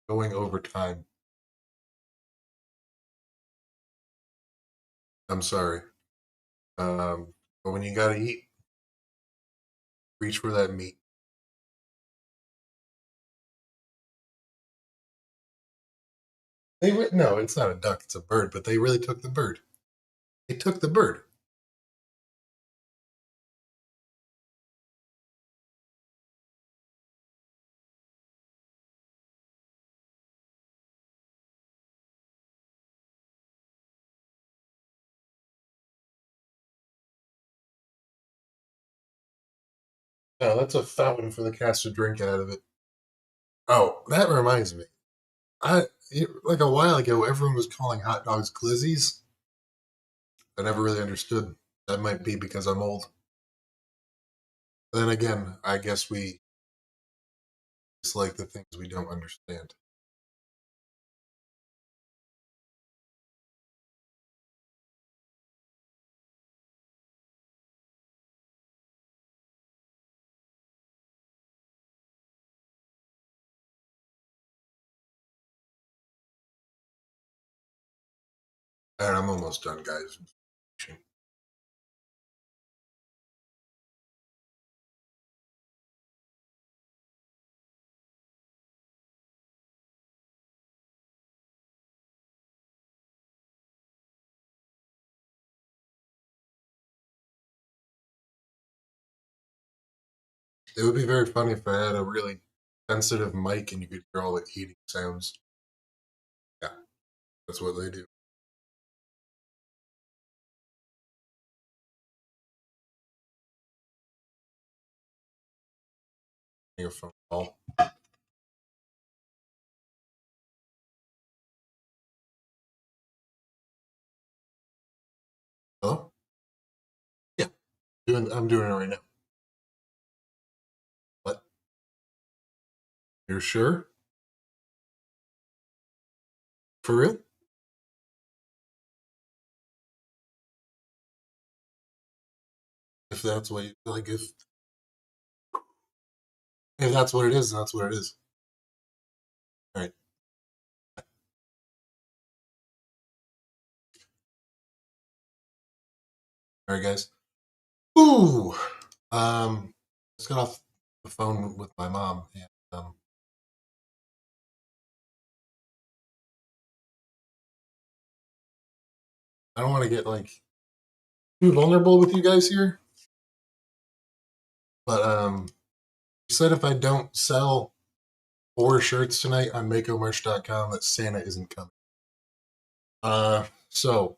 Going over time. I'm sorry. But when you gotta eat, reach for that meat. No, it's not a duck, it's a bird, but they really took the bird. They took the bird. No, that's a fountain for the cats to drink out of it. Oh, that reminds me. Like a while ago, everyone was calling hot dogs glizzies. I never really understood. That might be because I'm old. But then again, I guess we dislike the things we don't understand. And I'm almost done, guys. It would be very funny if I had a really sensitive mic and you could hear all the heating sounds. Yeah, that's what they do. A phone call. Hello? Yeah, I'm doing it right now. What? You're sure? For real? If that's what you like, if that's what it is, that's what it is. All right. All right, guys. Ooh. Let's get off the phone with my mom, and I don't want to get like too vulnerable with you guys here, but you said if I don't sell 4 shirts tonight on MakoMerch.com that Santa isn't coming. So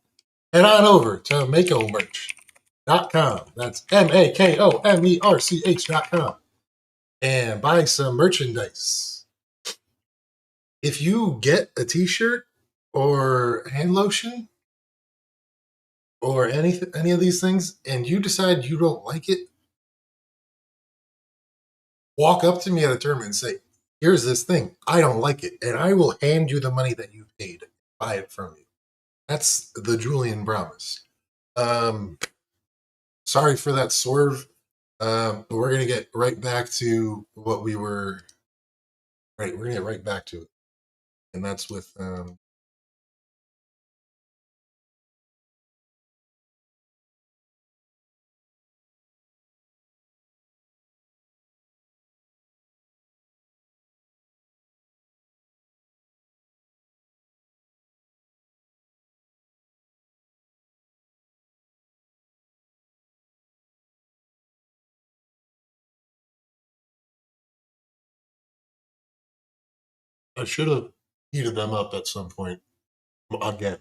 head on over to MakoMerch.com. That's MakoMerch.com and buy some merchandise. If you get a t-shirt or hand lotion or any of these things and you decide you don't like it, walk up to me at a tournament and say, here's this thing. I don't like it. And I will hand you the money that you paid. Buy it from you. That's the Julian promise. Sorry for that swerve. But we're going to get right back to what we were. Right. We're going to get right back to it. And that's with. I should have heated them up at some point. Again.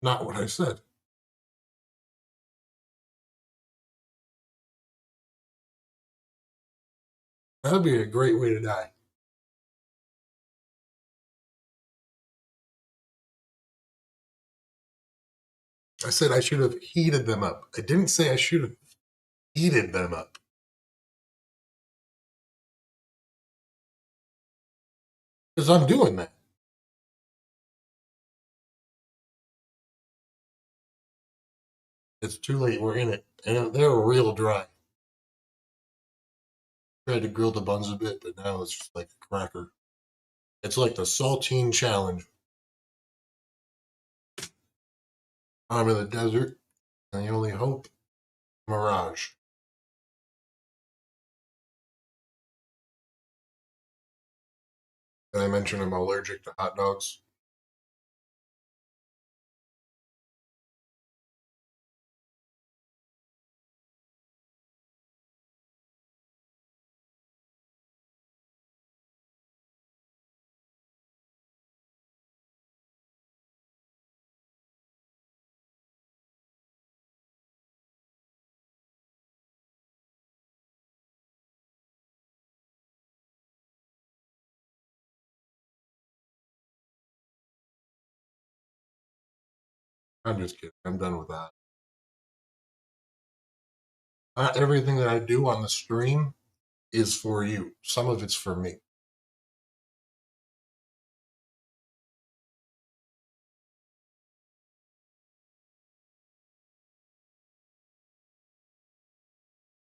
Not what I said. That would be a great way to die. I said I should have heated them up. I didn't say I should have heated them up. Because I'm doing that. It's too late. We're in it. And they're real dry. Tried to grill the buns a bit, but now it's just like a cracker. It's like the saltine challenge. I'm in the desert, and the only hope, mirage. Did I mention I'm allergic to hot dogs? I'm just kidding. I'm done with that. Not everything that I do on the stream is for you. Some of it's for me.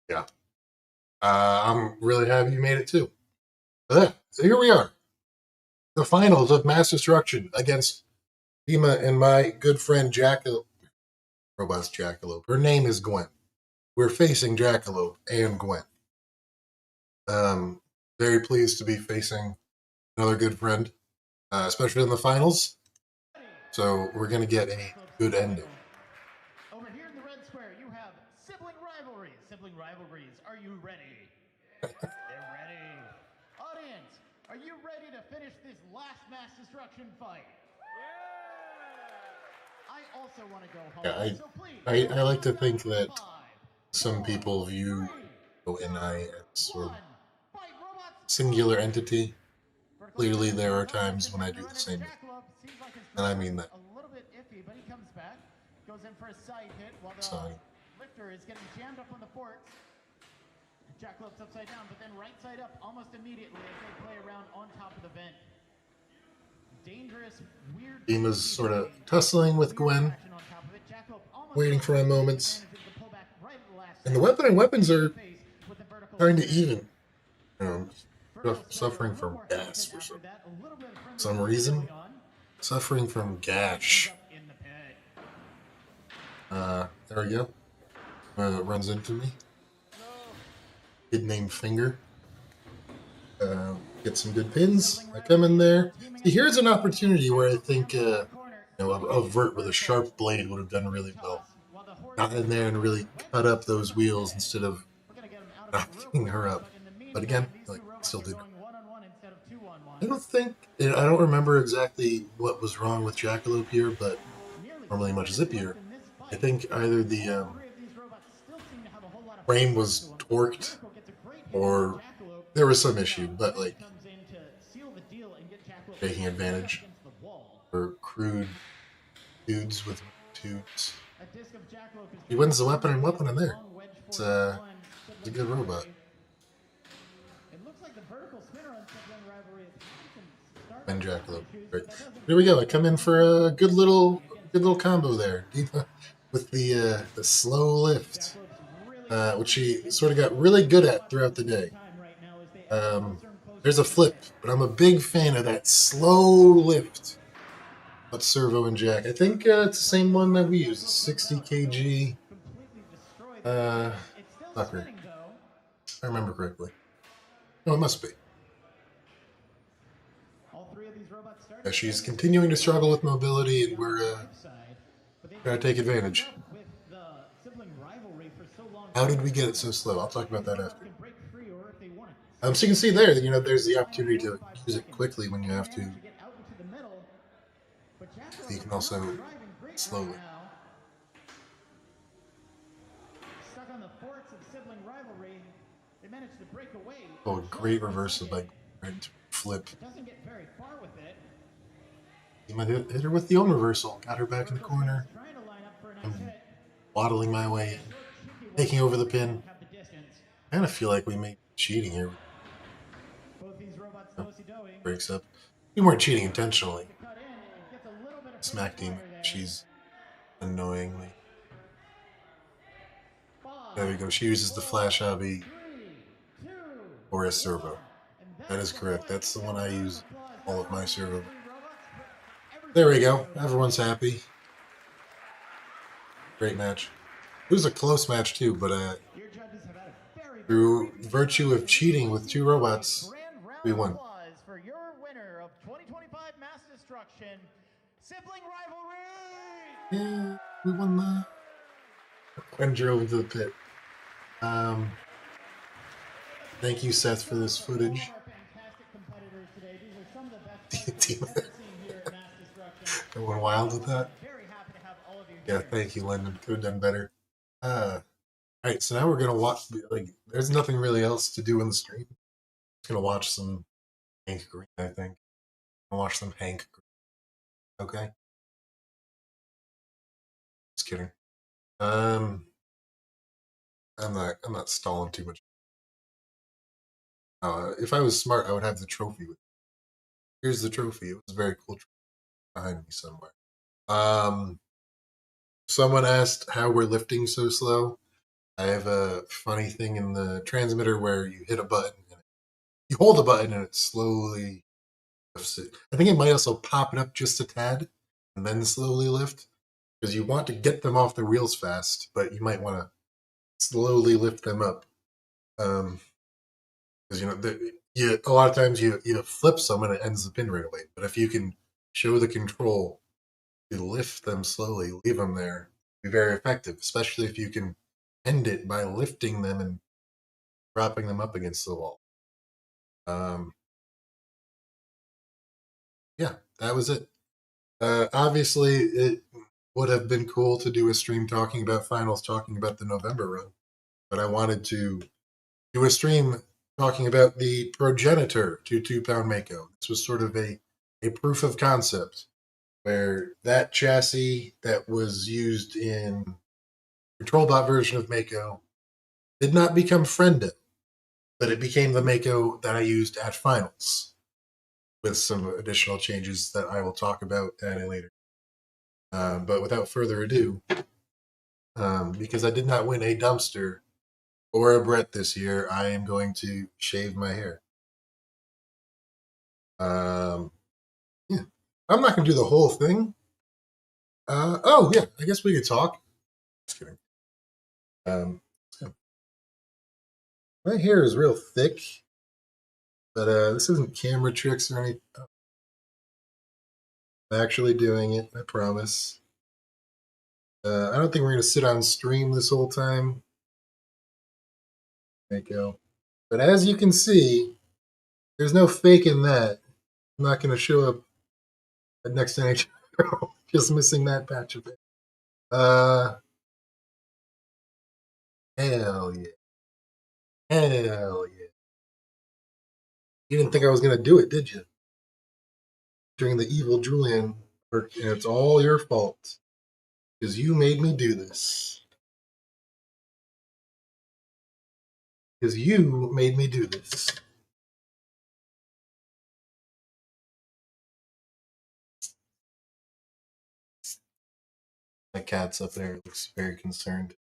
Yeah. I'm really happy you made it too. So here we are. The finals of Mass Destruction against Dima and my good friend Jackalope. Robust Jackalope. Her name is Gwen. We're facing Jackalope and Gwen. Very pleased to be facing another good friend, especially in the finals. So we're going to get a good ending. Over here in the red square, you have Sibling Rivalry. Sibling Rivalries, are you ready? They're ready. Audience, are you ready to finish this last mass destruction fight? I also want to go home. Yeah, So please, I like to think that some people view and I as sort of singular entity. Clearly, there are times when I do the same thing. And I mean that. A little bit iffy, but he comes back, goes in for a side hit while the Sorry. lifter is getting jammed up on the forks. Jackalope's upside down, but then right side up almost immediately as they play around on top of the vent. Dima's sort of tussling with Gwen, waiting for my moments. And the weapons are kind of even. You know, suffering from gas for some reason. Suffering from gash. There we go. Runs into me. Kid named Finger. Get some good pins. I come in there. See, here's an opportunity where I think a vert with a sharp blade would have done really well. Got in there and really cut up those wheels instead of knocking her up. But again, like, still did. I don't remember exactly what was wrong with Jackalope here, but normally much zippier. I think either the frame was torqued or there was some issue, but like taking advantage for crude dudes with tubes. He wins the weapon in there. It's a good robot. And Jackalope. Great. Here we go. I come in for a good little combo there. With the slow lift, which she sort of got really good at throughout the day. There's a flip, but I'm a big fan of that slow lift. But Servo and Jack. I think it's the same one that we use, 60 kg sucker. If I remember correctly. No, it must be. Yeah, she's continuing to struggle with mobility, and we're trying to take advantage. How did we get it so slow? I'll talk about that after. So you can see there, there's the opportunity to use it quickly when you have to. You can also slowly. Oh, great reversal by flip. You might hit her with the own reversal. Got her back in the corner. I'm waddling my way in, taking over the pin. I kind of feel like we may be cheating here. Oh, breaks up. We weren't cheating intentionally. Smack team. She's annoyingly. There we go. She uses the flash hobby or a servo. That is correct. That's the one I use all of my servo. There we go. Everyone's happy. Great match. It was a close match too, but through virtue of cheating with two robots, we won. For your winner of 2025 Mass Destruction, Sibling Rivalry! Yeah, we won the. Gwen drove into the pit. Thank you, Seth, for this footage. I went wild with that. Yeah, thank you, Lyndon. Could have done better. Alright, so now we're gonna watch. There's nothing really else to do in the stream. Just gonna watch some Hank Green, I think. I'll watch some Hank Green. Okay. Just kidding. I'm not stalling too much. If I was smart, I would have the trophy with me. Here's the trophy. It was a very cool trophy behind me somewhere. Someone asked how we're lifting so slow. I have a funny thing in the transmitter where you hit a button, and you hold the button, and it slowly lifts it. I think it might also pop it up just a tad, and then slowly lift, because you want to get them off the wheels fast, but you might want to slowly lift them up. Because a lot of times you flip some and it ends the pin right away. But if you can show the control to lift them slowly, leave them there, be very effective. Especially if you can end it by lifting them and propping them up against the wall. Yeah, that was it. Obviously, it would have been cool to do a stream talking about finals, talking about the November run, but I wanted to do a stream talking about the progenitor to 2-pound Mako. This was sort of a proof of concept where that chassis that was used in Control Bot version of Mako did not become Frienda, but it became the Mako that I used at finals. with some additional changes that I will talk about at a later. But without further ado, because I did not win a dumpster or a Brett this year, I am going to shave my hair. Yeah. I'm not going to do the whole thing. Oh, yeah, I guess we could talk. Just kidding. So my hair is real thick, but this isn't camera tricks or anything. I'm actually doing it, I promise. I don't think we're going to sit on stream this whole time. Mako. But as you can see, there's no faking that. I'm not going to show up at next NHL. Just missing that patch of it. Hell yeah. Hell yeah. You didn't think I was going to do it, did you? During the evil Julian, and it's all your fault. Because you made me do this. Because you made me do this. My cat's up there looks very concerned.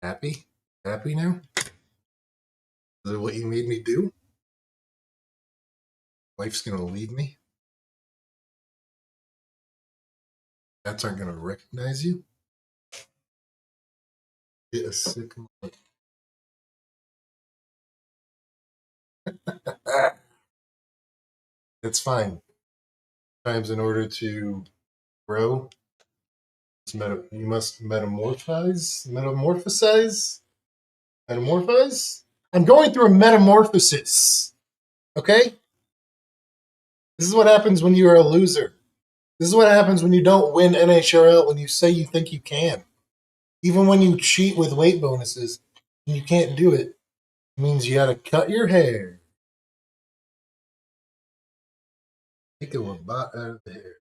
Happy? Happy now? Is it what you made me do? Wife's gonna leave me? Cats aren't gonna recognize you? Get a sick moment. It's fine. Sometimes in order to grow, you must metamorphosize? Metamorphosize? Metamorphose? I'm going through a metamorphosis. Okay? This is what happens when you are a loser. This is what happens when you don't win NHRL when you say you think you can. Even when you cheat with weight bonuses and you can't do it, it means you gotta cut your hair. Take a lot out of the hair.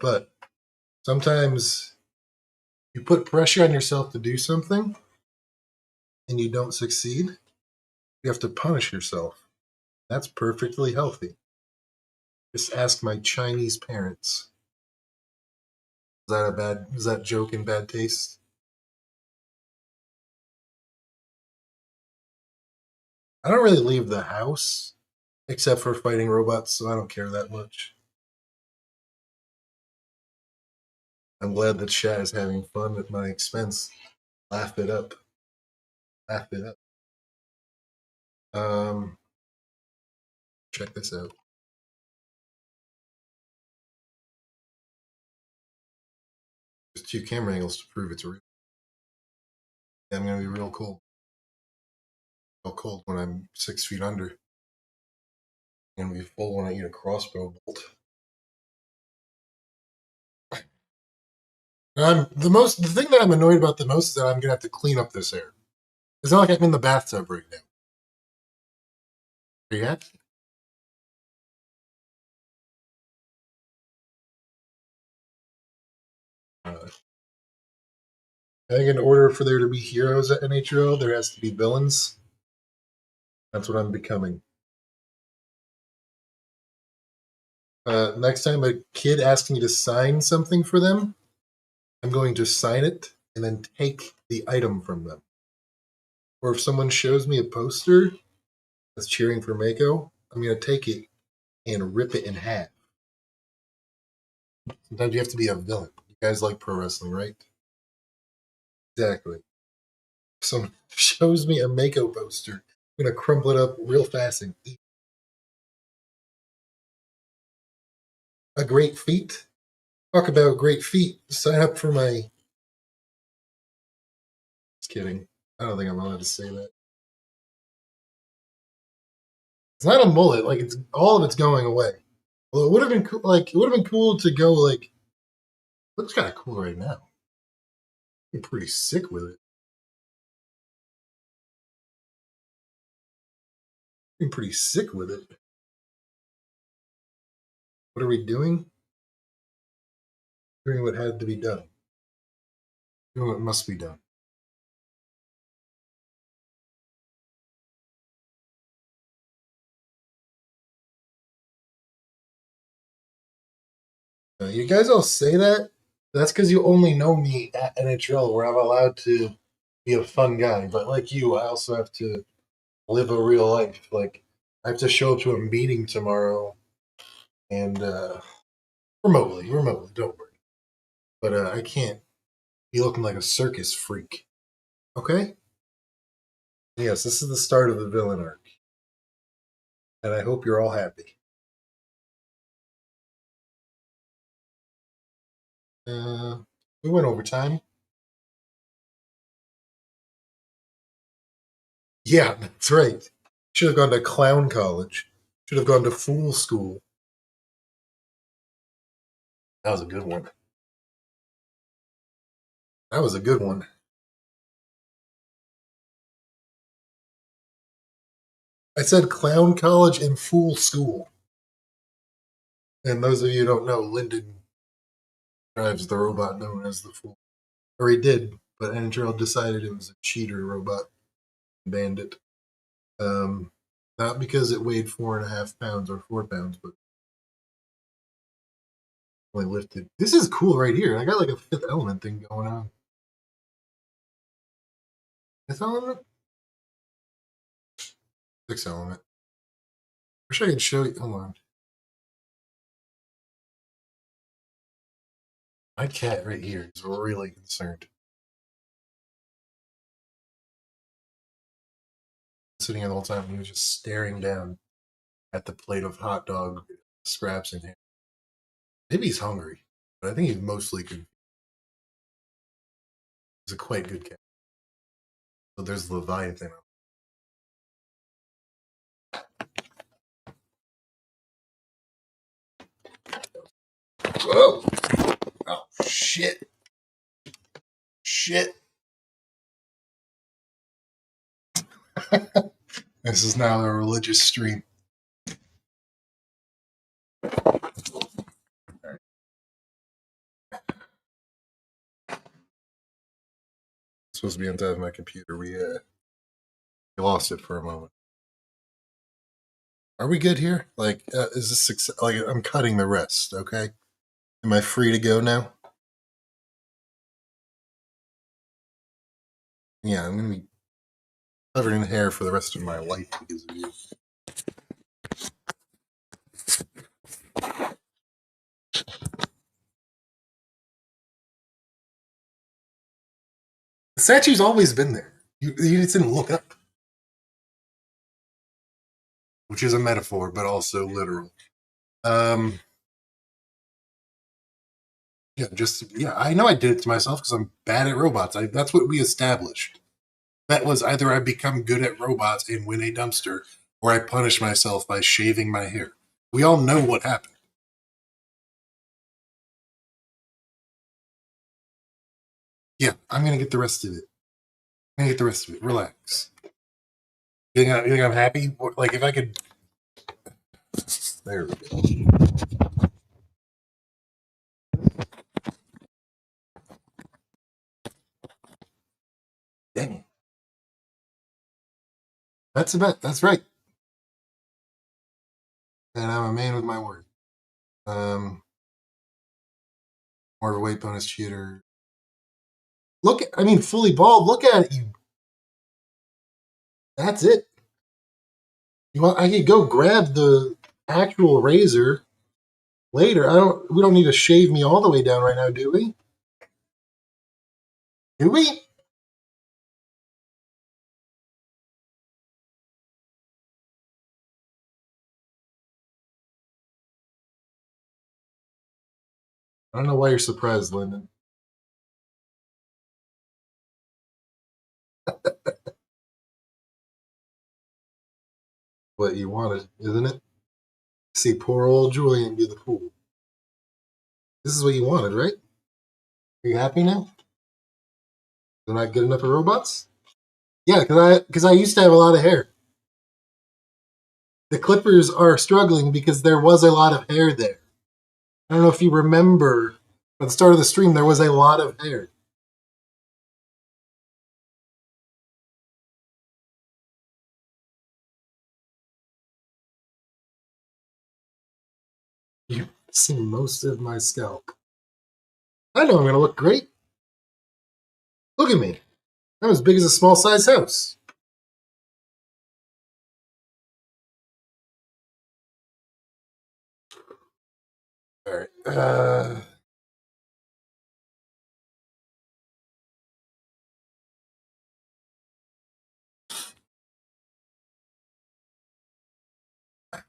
But sometimes you put pressure on yourself to do something and you don't succeed. You have to punish yourself. That's perfectly healthy. Just ask my Chinese parents. Is that joke in bad taste? I don't really leave the house except for fighting robots, so I don't care that much. I'm glad that chat is having fun at my expense. Laugh it up. Laugh it up. Check this out. There's 2 camera angles to prove it's real. I'm gonna be real cold. Real cold when I'm 6 feet under. I'm gonna be full when I eat a crossbow bolt. The thing that I'm annoyed about the most is that I'm gonna have to clean up this hair. It's not like I'm in the bathtub right now. Are you happy? I think in order for there to be heroes at NHL, there has to be villains. That's what I'm becoming. Next time a kid asks me to sign something for them, I'm going to sign it and then take the item from them. Or if someone shows me a poster that's cheering for Mako, I'm going to take it and rip it in half. Sometimes you have to be a villain. You guys like pro wrestling, right? Exactly. If someone shows me a Mako poster, I'm going to crumple it up real fast and eat. A great feat? Talk about great feat. Sign up for my. Just kidding. I don't think I'm allowed to say that. It's not a mullet. Like it's all of it's going away. Well, it would have been cool. Like it would have been cool to go. Like looks kind of cool right now. I'm pretty sick with it. I'm pretty sick with it. What are we doing? Doing what had to be done. Doing what must be done. You guys all say that. That's because you only know me at NHL, where I'm allowed to be a fun guy. But like you, I also have to live a real life. Like I have to show up to a meeting tomorrow, and remotely, don't worry. But I can't be looking like a circus freak. Okay. Yes, this is the start of the villain arc, and I hope you're all happy. We went overtime. Yeah, that's right. Should have gone to clown college. Should have gone to fool school. That was a good one. That was a good one. I said clown college and fool school. And those of you who don't know, Lyndon drives the robot known as the Fool. Or he did, but Andrew decided it was a cheater robot, banned it. Not because it weighed 4.5 pounds or 4 pounds, but only lifted. This is cool right here. I got like a fifth element thing going on. Fifth element? Sixth element. Wish I could show you. Hold on. My cat right here is really concerned. Sitting here the whole time, he was just staring down at the plate of hot dog scraps in here. Maybe he's hungry, but I think he's mostly confused. He's a quite good cat. So there's Leviathan. Whoa! Oh, shit. Shit. This is now a religious stream. It's supposed to be on top of my computer. We lost it for a moment. Are we good here? Like, is this success? Like, I'm cutting the rest. Okay. Am I free to go now? Yeah, I'm gonna be covered in hair for the rest of my life because of you. The statue's always been there. You just didn't look up, which is a metaphor, but also literal. Yeah, I know I did it to myself because I'm bad at robots. That's what we established. That was either I become good at robots and win a dumpster, or I punish myself by shaving my hair. We all know what happened. Yeah, I'm gonna get the rest of it. I'm gonna get the rest of it. Relax. You think I'm happy? Like if I could. There we go. Dang it. That's right. And I'm a man with my word. More of a weight bonus cheater. Fully bald. Look at it, you. That's it. I could go grab the actual razor later. We don't need to shave me all the way down right now, do we? Do we? I don't know why you're surprised, Lyndon. What you wanted, isn't it? See poor old Julian be the fool. This is what you wanted, right? Are you happy now? They're not good enough for robots? Yeah, because I used to have a lot of hair. The Clippers are struggling because there was a lot of hair there. I don't know if you remember, At the start of the stream, there was a lot of hair. You've seen most of my scalp. I know I'm going to look great. Look at me. I'm as big as a small size house. All right.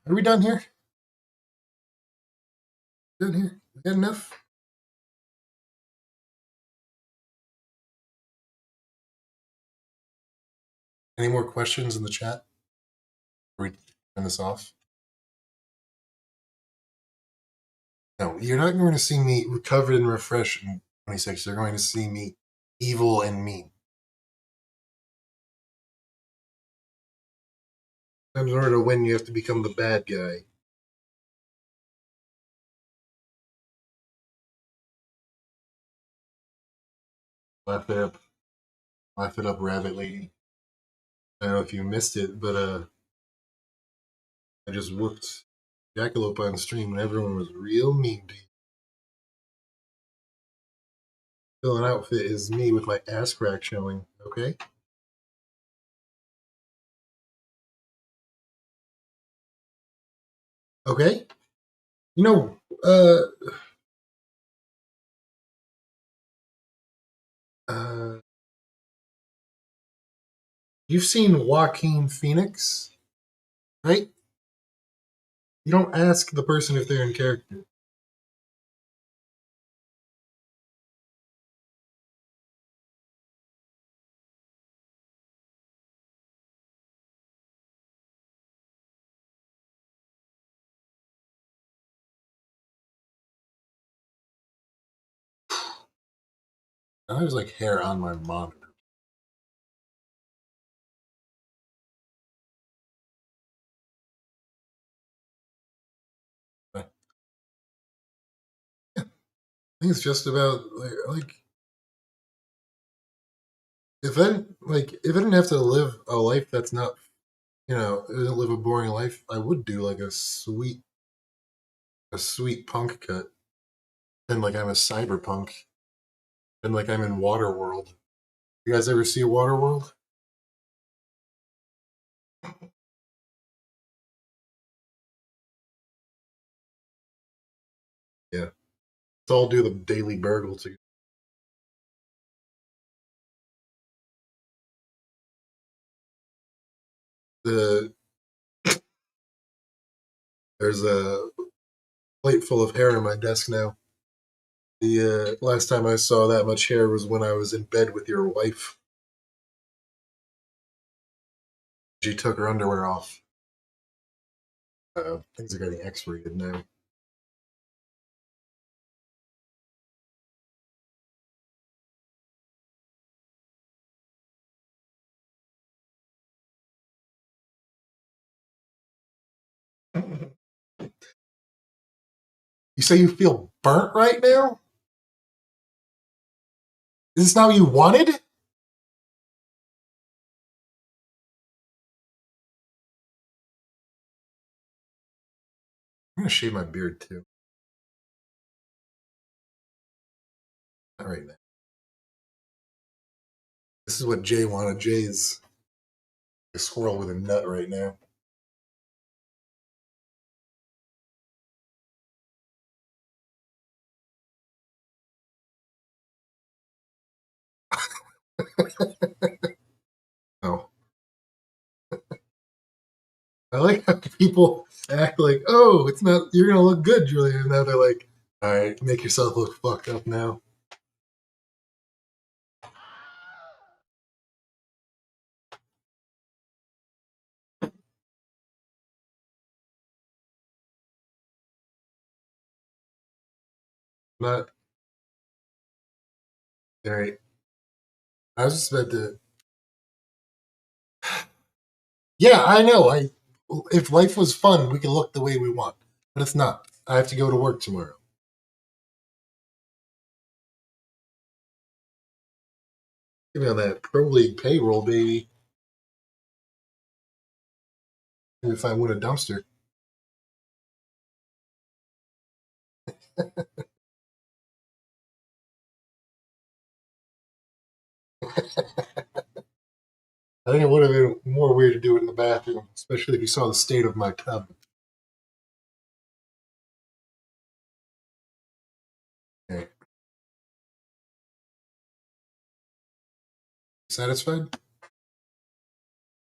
Are we done here? Done here? Good enough? Any more questions in the chat? Before we turn this off? No, you're not going to see me recovered and refreshed in 26. You're going to see me evil and mean. In order to win, you have to become the bad guy. Laugh it up. Laugh it up, rabbit lady. I don't know if you missed it, but I just whooped Jackalope on stream and everyone was real mean to you. Villain outfit is me with my ass crack showing, okay? Okay? You know, you've seen Joaquin Phoenix, right? You don't ask the person if they're in character. Now there's like hair on my monitor. I think it's just about like if I didn't have to live a life that's not live a boring life, I would do like a sweet punk cut. And like I'm a cyberpunk. And like I'm in Waterworld. You guys ever see Waterworld? Yeah. Let's all do the daily burgle together. There's a plate full of hair on my desk now. The last time I saw that much hair was when I was in bed with your wife. She took her underwear off. Things are getting X-rated now. You say you feel burnt right now? Is this not what you wanted? I'm gonna shave my beard too. Not right now. This is what Jay wanted. Jay's a squirrel with a nut right now. Oh. I like how people act like, oh, it's not, you're gonna look good, Julia. And now they're like, all right, make yourself look fucked up now. Not all right. I was just about to. Yeah, I know. If life was fun, we could look the way we want, but it's not. I have to go to work tomorrow. Get me on that Pro League payroll, baby. If I win a dumpster. I think it would have been more weird to do it in the bathroom, especially if you saw the state of my tub. Okay. Satisfied?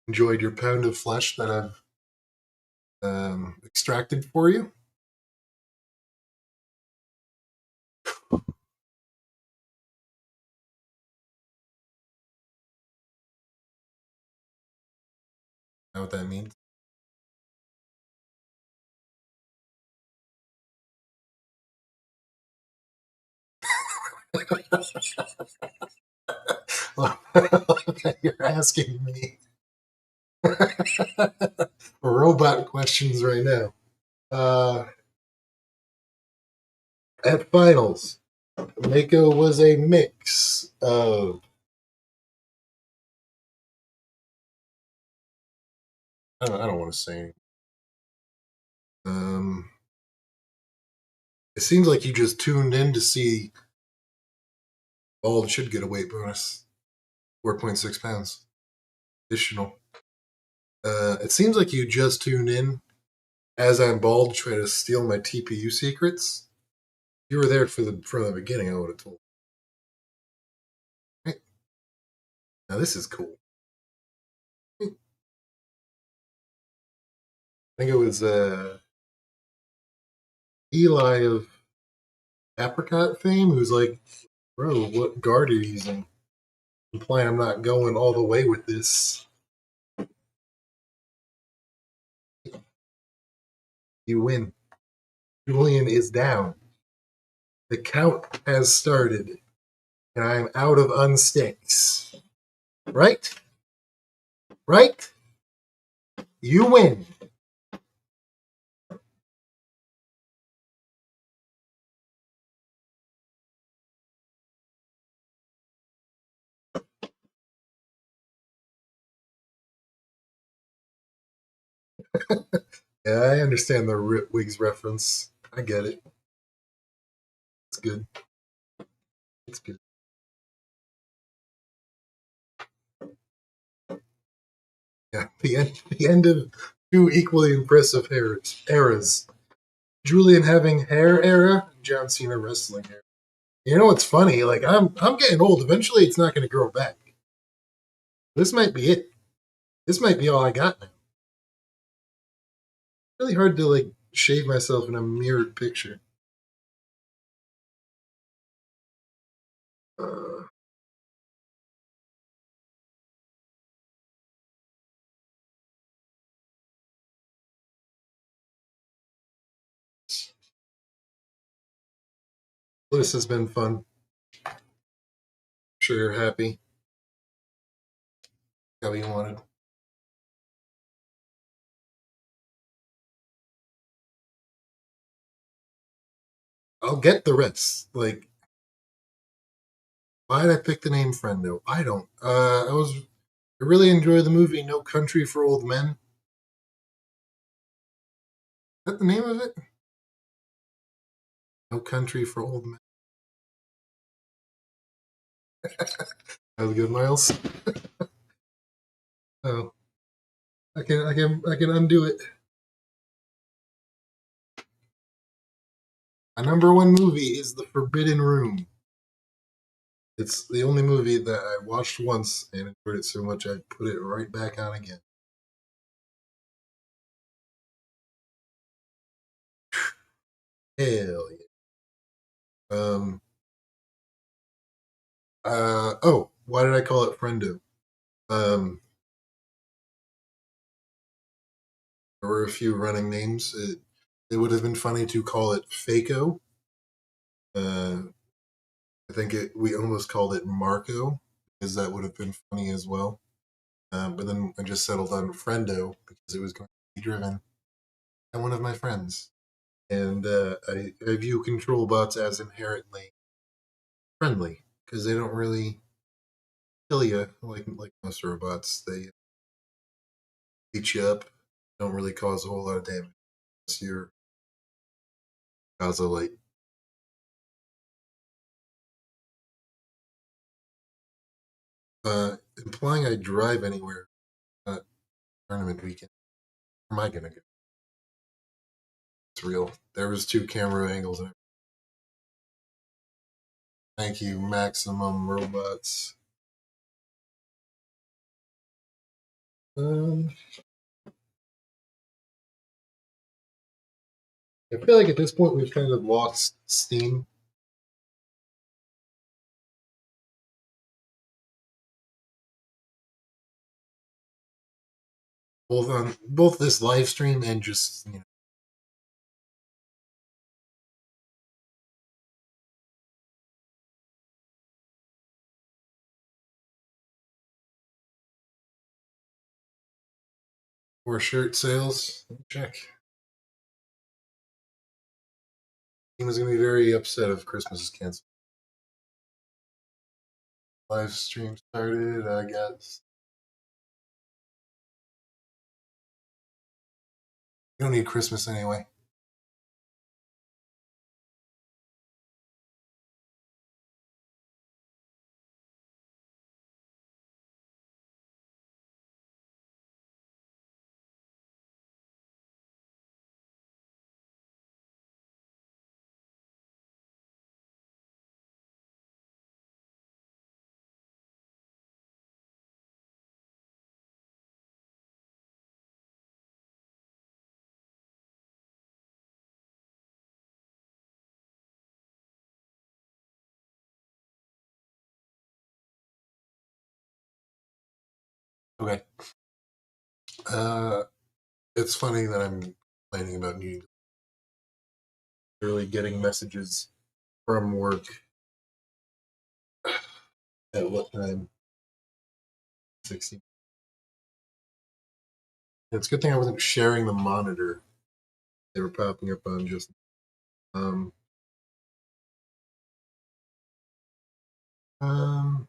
Enjoyed your pound of flesh that I've extracted for you? Know what that means? You're asking me robot questions right now. At finals, Mako was a mix of I don't want to say. It seems like you just tuned in to see Bald should get a weight bonus, 4.6 pounds additional. It seems like you just tuned in as I'm Bald trying to steal my TPU secrets. You were there from the beginning. I would have told. Right? Now this is cool. I think it was Eli of Apricot fame who's like, bro, what guard are you using? Implying I'm not going all the way with this. You win. Julian is down. The count has started, and I'm out of unsticks. Right? Right? You win. Yeah, I understand the Rip Wigs reference. I get it. It's good. It's good. Yeah, the end of two equally impressive eras. Julian having hair era, John Cena wrestling hair. You know what's funny? Like I'm getting old. Eventually, it's not going to grow back. This might be it. This might be all I got now. Really hard to like shave myself in a mirrored picture. Uh, this has been fun. Sure you're happy. How you wanted. I'll get the rest. Like, why did I pick the name Friendo? I don't. I really enjoy the movie No Country for Old Men. Is that the name of it? No Country for Old Men. That was good, Miles. Oh, I can undo it. My number one movie is The Forbidden Room. It's the only movie that I watched once and enjoyed it so much I put it right back on again. Hell yeah. Um. Oh, why did I call it Friendo? Um. There were a few running names. It would have been funny to call it Faco. Uh, I think we almost called it Marco because that would have been funny as well. But then I just settled on Friendo because it was going to be driven by one of my friends. And I view control bots as inherently friendly because they don't really kill you like most robots. They beat you up, don't really cause a whole lot of damage unless you're cause a light. Implying I drive anywhere tournament weekend. Where am I gonna go? It's real. There was 2 camera angles. Thank you, Maximum Robots. I feel like at this point we've kind of lost steam. Both on both this live stream and just for shirt sales. Let me check. Team is gonna be very upset if Christmas is canceled. Live stream started, I guess. You don't need Christmas anyway. Okay. It's funny that I'm complaining about needing literally getting messages from work at what time? 16. It's a good thing I wasn't sharing the monitor. They were popping up on just um um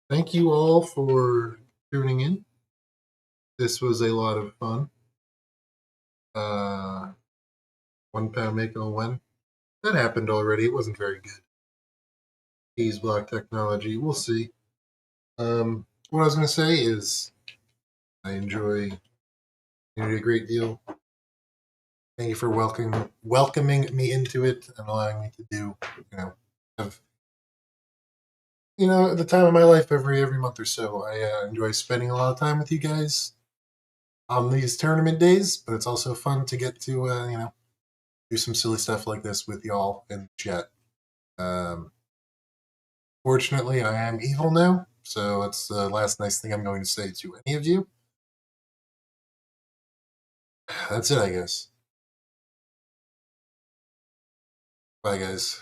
thank you all for tuning in. This was a lot of fun. 1 pound Mako win. That happened already. It wasn't very good. Keys block technology. We'll see. What I was gonna say is I enjoy a great deal. Thank you for welcoming me into it and allowing me to do, have, at the time of my life every month or so. I enjoy spending a lot of time with you guys on these tournament days, but it's also fun to get to, do some silly stuff like this with y'all in the chat. Fortunately, I am evil now, so that's the last nice thing I'm going to say to any of you. That's it, I guess. Bye, guys.